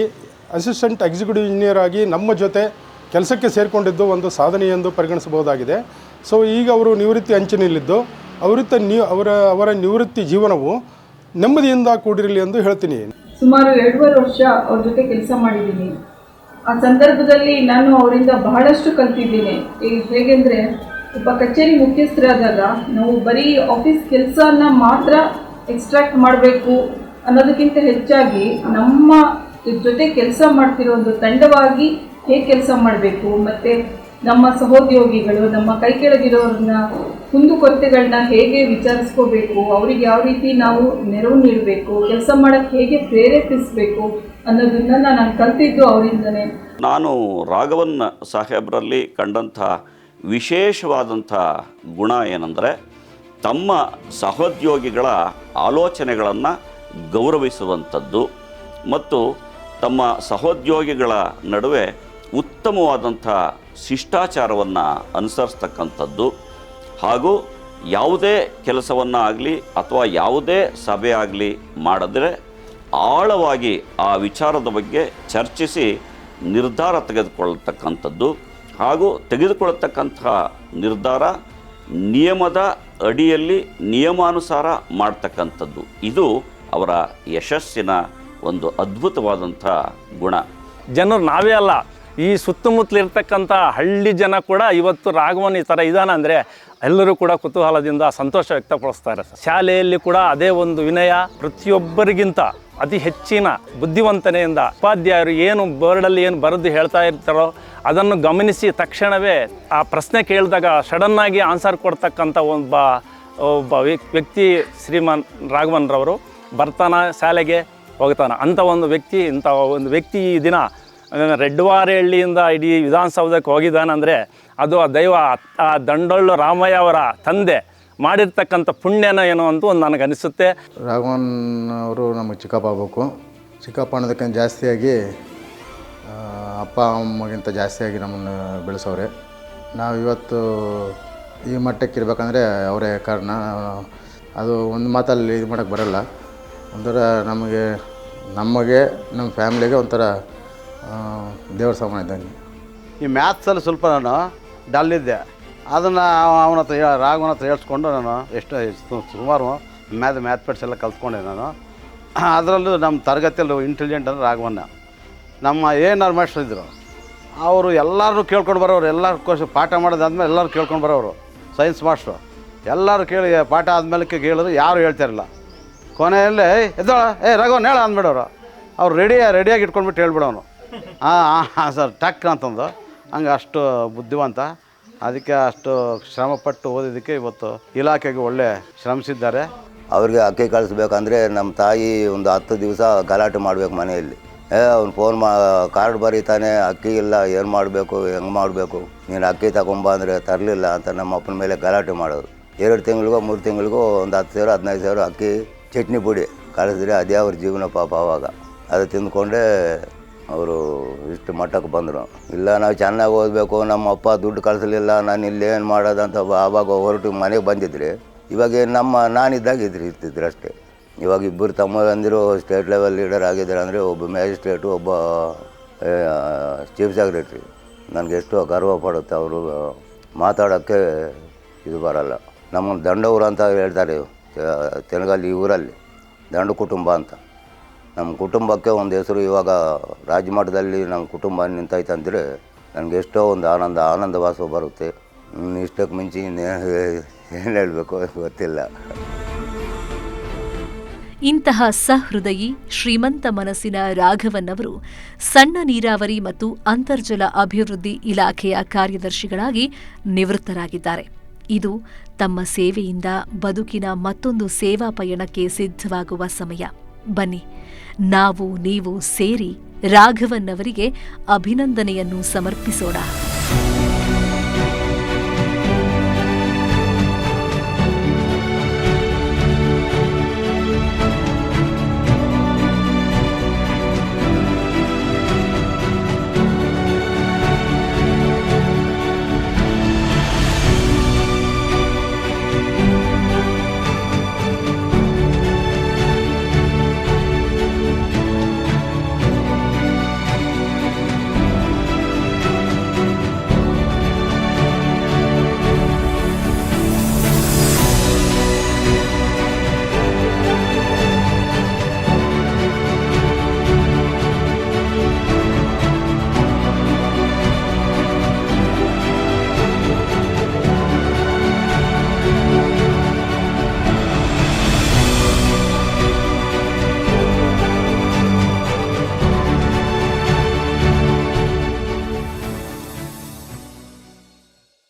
ಅಸಿಸ್ಟೆಂಟ್ ಎಕ್ಸಿಕ್ಯೂಟಿವ್ ಇಂಜಿನಿಯರ್ ಆಗಿ ನಮ್ಮ ಜೊತೆ ಕೆಲಸಕ್ಕೆ ಸೇರಿಕೊಂಡಿದ್ದು ಒಂದು ಸಾಧನೆ ಎಂದು ಪರಿಗಣಿಸಬಹುದಾಗಿದೆ. ಸೊ ಈಗ ಅವರು ನಿವೃತ್ತಿ ಅಂಚಿನಲ್ಲಿದ್ದು ಅವರ ನಿವೃತ್ತಿ ಜೀವನವು ನೆಮ್ಮದಿಯಿಂದ ಕೂಡಿರಲಿ ಎಂದು ಹೇಳ್ತೀನಿ. ಸುಮಾರು 2.5 ವರ್ಷ ಅವ್ರ ಜೊತೆ ಕೆಲಸ ಮಾಡಿದ್ದೀನಿ. ಆ ಸಂದರ್ಭದಲ್ಲಿ ನಾನು ಅವರಿಂದ ಬಹಳಷ್ಟು ಕಲ್ತಿದ್ದೀನಿ. ಹೇಗೆಂದರೆ ಒಬ್ಬ ಕಚೇರಿ ಮುಖ್ಯಸ್ಥರಾದಾಗ ನಾವು ಬರೀ ಆಫೀಸ್ ಕೆಲಸನ ಮಾತ್ರ ಎಕ್ಸ್ಟ್ರಾಕ್ಟ್ ಮಾಡಬೇಕು ಅನ್ನೋದಕ್ಕಿಂತ ಹೆಚ್ಚಾಗಿ ನಮ್ಮ ಜೊತೆ ಕೆಲಸ ಮಾಡ್ತಿರೋ ಒಂದು ತಂಡವಾಗಿ ಹೇಗೆ ಕೆಲಸ ಮಾಡಬೇಕು, ಮತ್ತು ನಮ್ಮ ಸಹೋದ್ಯೋಗಿಗಳು, ನಮ್ಮ ಕೈ ಕೆಳಗಿರೋರನ್ನ ಕುಂದುಕೊರತೆಗಳನ್ನ ಹೇಗೆ ವಿಚಾರಿಸ್ಕೋಬೇಕು, ಅವ್ರಿಗೆ ಯಾವ ರೀತಿ ನಾವು ನೆರವು ನೀಡಬೇಕು, ಕೆಲಸ ಮಾಡೋಕ್ಕೆ ಹೇಗೆ ಪ್ರೇರೇಪಿಸಬೇಕು ಅನ್ನೋದನ್ನು ನಾನು ಕಲ್ತಿದ್ದು ಅವರಿಂದನೇ. ನಾನು ರಾಘವನ್ ಸಾಹೇಬರಲ್ಲಿ ಕಂಡಂಥ ವಿಶೇಷವಾದಂಥ ಗುಣ ಏನಂದರೆ ತಮ್ಮ ಸಹೋದ್ಯೋಗಿಗಳ ಆಲೋಚನೆಗಳನ್ನು ಗೌರವಿಸುವಂಥದ್ದು ಮತ್ತು ತಮ್ಮ ಸಹೋದ್ಯೋಗಿಗಳ ನಡುವೆ ಉತ್ತಮವಾದಂಥ ಶಿಷ್ಟಾಚಾರವನ್ನು ಅನುಸರಿಸ್ತಕ್ಕಂಥದ್ದು ಹಾಗೂ ಯಾವುದೇ ಕೆಲಸವನ್ನು ಆಗಲಿ ಅಥವಾ ಯಾವುದೇ ಸಭೆ ಆಗಲಿ ಮಾಡಿದ್ರೆ ಆಳವಾಗಿ ಆ ವಿಚಾರದ ಬಗ್ಗೆ ಚರ್ಚಿಸಿ ನಿರ್ಧಾರ ತೆಗೆದುಕೊಳ್ಳತಕ್ಕಂಥದ್ದು ಹಾಗೂ ತೆಗೆದುಕೊಳ್ಳತಕ್ಕಂಥ ನಿರ್ಧಾರ ನಿಯಮದ ಅಡಿಯಲ್ಲಿ ನಿಯಮಾನುಸಾರ ಮಾಡ್ತಕ್ಕಂಥದ್ದು ಇದು ಅವರ ಯಶಸ್ಸಿನ ಒಂದು ಅದ್ಭುತವಾದಂಥ ಗುಣ. ಜನರು ನಾವೇ ಅಲ್ಲ, ಈ ಸುತ್ತಮುತ್ತಲಿರ್ತಕ್ಕಂಥ ಹಳ್ಳಿ ಜನ ಕೂಡ ಇವತ್ತು ರಾಘವನ್ ಈ ಥರ ಇದ್ದಾನೆ ಅಂದರೆ ಎಲ್ಲರೂ ಕೂಡ ಕುತೂಹಲದಿಂದ ಸಂತೋಷ ವ್ಯಕ್ತಪಡಿಸ್ತಾರೆ. ಶಾಲೆಯಲ್ಲಿ ಕೂಡ ಅದೇ ಒಂದು ವಿನಯ, ಪ್ರತಿಯೊಬ್ಬರಿಗಿಂತ ಅತಿ ಹೆಚ್ಚಿನ ಬುದ್ಧಿವಂತನೆಯಿಂದ ಉಪಾಧ್ಯಾಯರು ಏನು ಬೋರ್ಡಲ್ಲಿ ಏನು ಬರೆದು ಹೇಳ್ತಾ ಇರ್ತಾರೋ ಅದನ್ನು ಗಮನಿಸಿ ತಕ್ಷಣವೇ ಆ ಪ್ರಶ್ನೆ ಕೇಳಿದಾಗ ಸಡನ್ನಾಗಿ ಆನ್ಸರ್ ಕೊಡ್ತಕ್ಕಂಥ ಒಬ್ಬ ವ್ಯಕ್ತಿ ಶ್ರೀಮಾನ್ ರಾಘವನ್ರವರು. ಬರ್ತಾನೆ ಶಾಲೆಗೆ ಹೋಗ್ತಾನೆ ಅಂಥ ಒಂದು ವ್ಯಕ್ತಿ ಈ ದಿನ ರೆಡ್ವಾರಹಳ್ಳಿಯಿಂದ ಇಡೀ ವಿಧಾನಸೌಧಕ್ಕೆ ಹೋಗಿದ್ದಾನಂದರೆ ಅದು ಆ ದೈವ, ಆ ದಂಡೊಳ್ಳು ರಾಮಯ್ಯ ಅವರ ತಂದೆ ಮಾಡಿರ್ತಕ್ಕಂಥ ಪುಣ್ಯನ ಏನು ಅಂತ ಒಂದು ನನಗನ್ನಿಸುತ್ತೆ. ರಾಘವನ್ ಅವರು ನಮಗೆ ಚಿಕ್ಕಪ್ಪ ಆಗಬೇಕು. ಚಿಕ್ಕಪ್ಪ ಅನ್ನೋದಕ್ಕಿಂತ ಜಾಸ್ತಿಯಾಗಿ ಅಪ್ಪ ಅಮ್ಮಗಿಂತ ಜಾಸ್ತಿಯಾಗಿ ನಮ್ಮನ್ನು ಬೆಳೆಸೋರೆ. ನಾವು ಇವತ್ತು ಈ ಮಟ್ಟಕ್ಕೆ ಇರಬೇಕಂದ್ರೆ ಅವರೇ ಕಾರಣ. ಅದು ಒಂದು ಮಾತಲ್ಲಿ ಇದು ಮಾಡೋಕ್ಕೆ ಬರೋಲ್ಲ. ಒಂಥರ ನಮಗೆ ನಮ್ಮ ಫ್ಯಾಮ್ಲಿಗೆ ಒಂಥರ ದೇವ್ರ ಸಮಾನ ಇದ್ದಂಗೆ. ಈ ಮ್ಯಾಥ್ಸಲ್ಲಿ ಸ್ವಲ್ಪ ನಾನು ಡಲ್ಲಿದ್ದೆ. ಅದನ್ನು ಅವನ ಹತ್ರ ರಾಘವನ ಹತ್ರ ಹೇಳ್ಸ್ಕೊಂಡು ನಾನು ಸುಮಾರು ಮ್ಯಾಥ್ಮೆಟಿಕ್ಸ್ ಎಲ್ಲ ಕಲ್ತ್ಕೊಂಡೆ ನಾನು. ಅದರಲ್ಲೂ ನಮ್ಮ ತರಗತಿಯಲ್ಲಿ ಇಂಟೆಲಿಜೆಂಟ್ ಅಂದರೆ ರಾಘವನ್ನ. ನಮ್ಮ ಏನಾರು ಮಾಸ್ಟರ್ ಇದ್ದರು ಅವರು ಎಲ್ಲರೂ ಕೇಳ್ಕೊಂಡು ಬರೋರು. ಎಲ್ಲರೂ ಪಾಠ ಮಾಡೋದಾದ್ಮೇಲೆ ಎಲ್ಲರೂ ಕೇಳ್ಕೊಂಡು ಬರೋರು. ಸೈನ್ಸ್ ಮಾಸ್ಟ್ರು ಎಲ್ಲರೂ ಕೇಳಿ ಪಾಠ ಆದಮೇಲೆ ಕೇಳಿದ್ರು, ಯಾರು ಹೇಳ್ತಾರಿಲ್ಲ. ಕೊನೆಯಲ್ಲೇ ಎದ್ದೋಳ ರಾಘವನ್ ಹೇಳ ಅಂದ್ಬಿಡೋರು. ಅವ್ರು ರೆಡಿಯಾಗಿ ಇಟ್ಕೊಂಡ್ಬಿಟ್ಟು ಹೇಳ್ಬಿಡೋನು. ಹಾಂ ಸರ್ ಟಕ್ ಅಂತಂದು. ಹಂಗೆ ಅಷ್ಟು ಬುದ್ಧಿವಂತ. ಅದಕ್ಕೆ ಅಷ್ಟು ಶ್ರಮಪಟ್ಟು ಓದಿದ್ದಕ್ಕೆ ಇವತ್ತು ಇಲಾಖೆಗೆ ಒಳ್ಳೆ ಶ್ರಮಿಸಿದ್ದಾರೆ. ಅವ್ರಿಗೆ ಅಕ್ಕಿ ಕಳಿಸ್ಬೇಕಂದ್ರೆ ನಮ್ಮ ತಾಯಿ ಒಂದು 10 ದಿವಸ ಗಲಾಟೆ ಮಾಡಬೇಕು ಮನೆಯಲ್ಲಿ. ಅವ್ನು ಫೋನ್ ಕಾರ್ಡ್ ಬರೀತಾನೆ, ಅಕ್ಕಿ ಇಲ್ಲ, ಏನು ಮಾಡಬೇಕು, ಹೆಂಗೆ ಮಾಡಬೇಕು, ನೀನು ಅಕ್ಕಿ ತಗೊಂಬ ಅಂದರೆ ತರಲಿಲ್ಲ ಅಂತ ನಮ್ಮ ಅಪ್ಪನ ಮೇಲೆ ಗಲಾಟೆ ಮಾಡೋರು. 2 ತಿಂಗಳಿಗೋ 3 ತಿಂಗಳಿಗೋ ಒಂದು 10,000 15,000 ಅಕ್ಕಿ ಚಟ್ನಿ ಪುಡಿ ಕಳಿಸಿದ್ರೆ ಅದೇ ಅವ್ರ ಜೀವನ ಪಾಪ. ಆವಾಗ ಅದು ತಿಂದ್ಕೊಂಡೇ ಅವರು ಇಷ್ಟು ಮಟ್ಟಕ್ಕೆ ಬಂದರು. ಇಲ್ಲ ನಾವು ಚೆನ್ನಾಗಿ ಓದಬೇಕು, ನಮ್ಮ ಅಪ್ಪ ದುಡ್ಡು ಕಳಿಸಲಿಲ್ಲ, ನಾನು ಇಲ್ಲೇನು ಮಾಡೋದಂತ ಆವಾಗ ಹೊರಟು ಮನೆಗೆ ಬಂದಿದ್ರಿ. ಇವಾಗ ನಾನಿದ್ದಾಗ ಇರ್ತಿದ್ರು ಅಷ್ಟೇ. ಇವಾಗ ಇಬ್ಬರು ತಮ್ಮಂದಿರು ಸ್ಟೇಟ್ ಲೆವೆಲ್ ಲೀಡರ್ ಆಗಿದ್ದಾರೆ ಅಂದರೆ ಒಬ್ಬ ಮ್ಯಾಜಿಸ್ಟ್ರೇಟು, ಒಬ್ಬ ಚೀಫ್ ಸೆಕ್ರೆಟ್ರಿ. ನನಗೆಷ್ಟು ಗರ್ವ ಪಡುತ್ತೆ. ಅವರು ಮಾತಾಡೋಕ್ಕೆ ಇದು ಬರಲ್ಲ. ನಮ್ಮನ್ನು ದಂಡವರು ಅಂತ ಹೇಳ್ತಾರೆ ತೆಲುಗಲ್ಲಿ, ಈ ಊರಲ್ಲಿ ದಂಡು ಕುಟುಂಬ ಅಂತ. ನಮ್ಮ ಕುಟುಂಬಕ್ಕೆ ಒಂದು ಹೆಸರು ಇವಾಗ ರಾಜ್ಯ ಮಟ್ಟದಲ್ಲಿ ನಮ್ಮ ಕುಟುಂಬ ನಿಂತೈತಂದರೆ ನನಗೆ ಎಷ್ಟೋ ಒಂದು ಆನಂದವಾಸ ಬರುತ್ತೆ. ಇಷ್ಟಕ್ಕೆ ಮಿಂಚಿ ಏನು ಹೇಳಬೇಕು ಗೊತ್ತಿಲ್ಲ. ಇಂತಹ ಸಹೃದಯಿ ಶ್ರೀಮಂತ ಮನಸ್ಸಿನ ರಾಘವನ್ ಅವರು ಸಣ್ಣ ನೀರಾವರಿ ಮತ್ತು ಅಂತರ್ಜಲ ಅಭಿವೃದ್ಧಿ ಇಲಾಖೆಯ ಕಾರ್ಯದರ್ಶಿಗಳಾಗಿ ನಿವೃತ್ತರಾಗಿದ್ದಾರೆ. ಇದು ತಮ್ಮ ಸೇವೆಯಿಂದ ಬದುಕಿನ ಮತ್ತೊಂದು ಸೇವಾ ಪಯಣಕ್ಕೆ ಸಿದ್ಧವಾಗುವ ಸಮಯ. ಬನ್ನಿ, ನಾವು ನೀವು ಸೇರಿ ರಾಘವನ್ ಅವರಿಗೆ ಅಭಿನಂದನೆಯನ್ನು ಸಮರ್ಪಿಸೋಣ.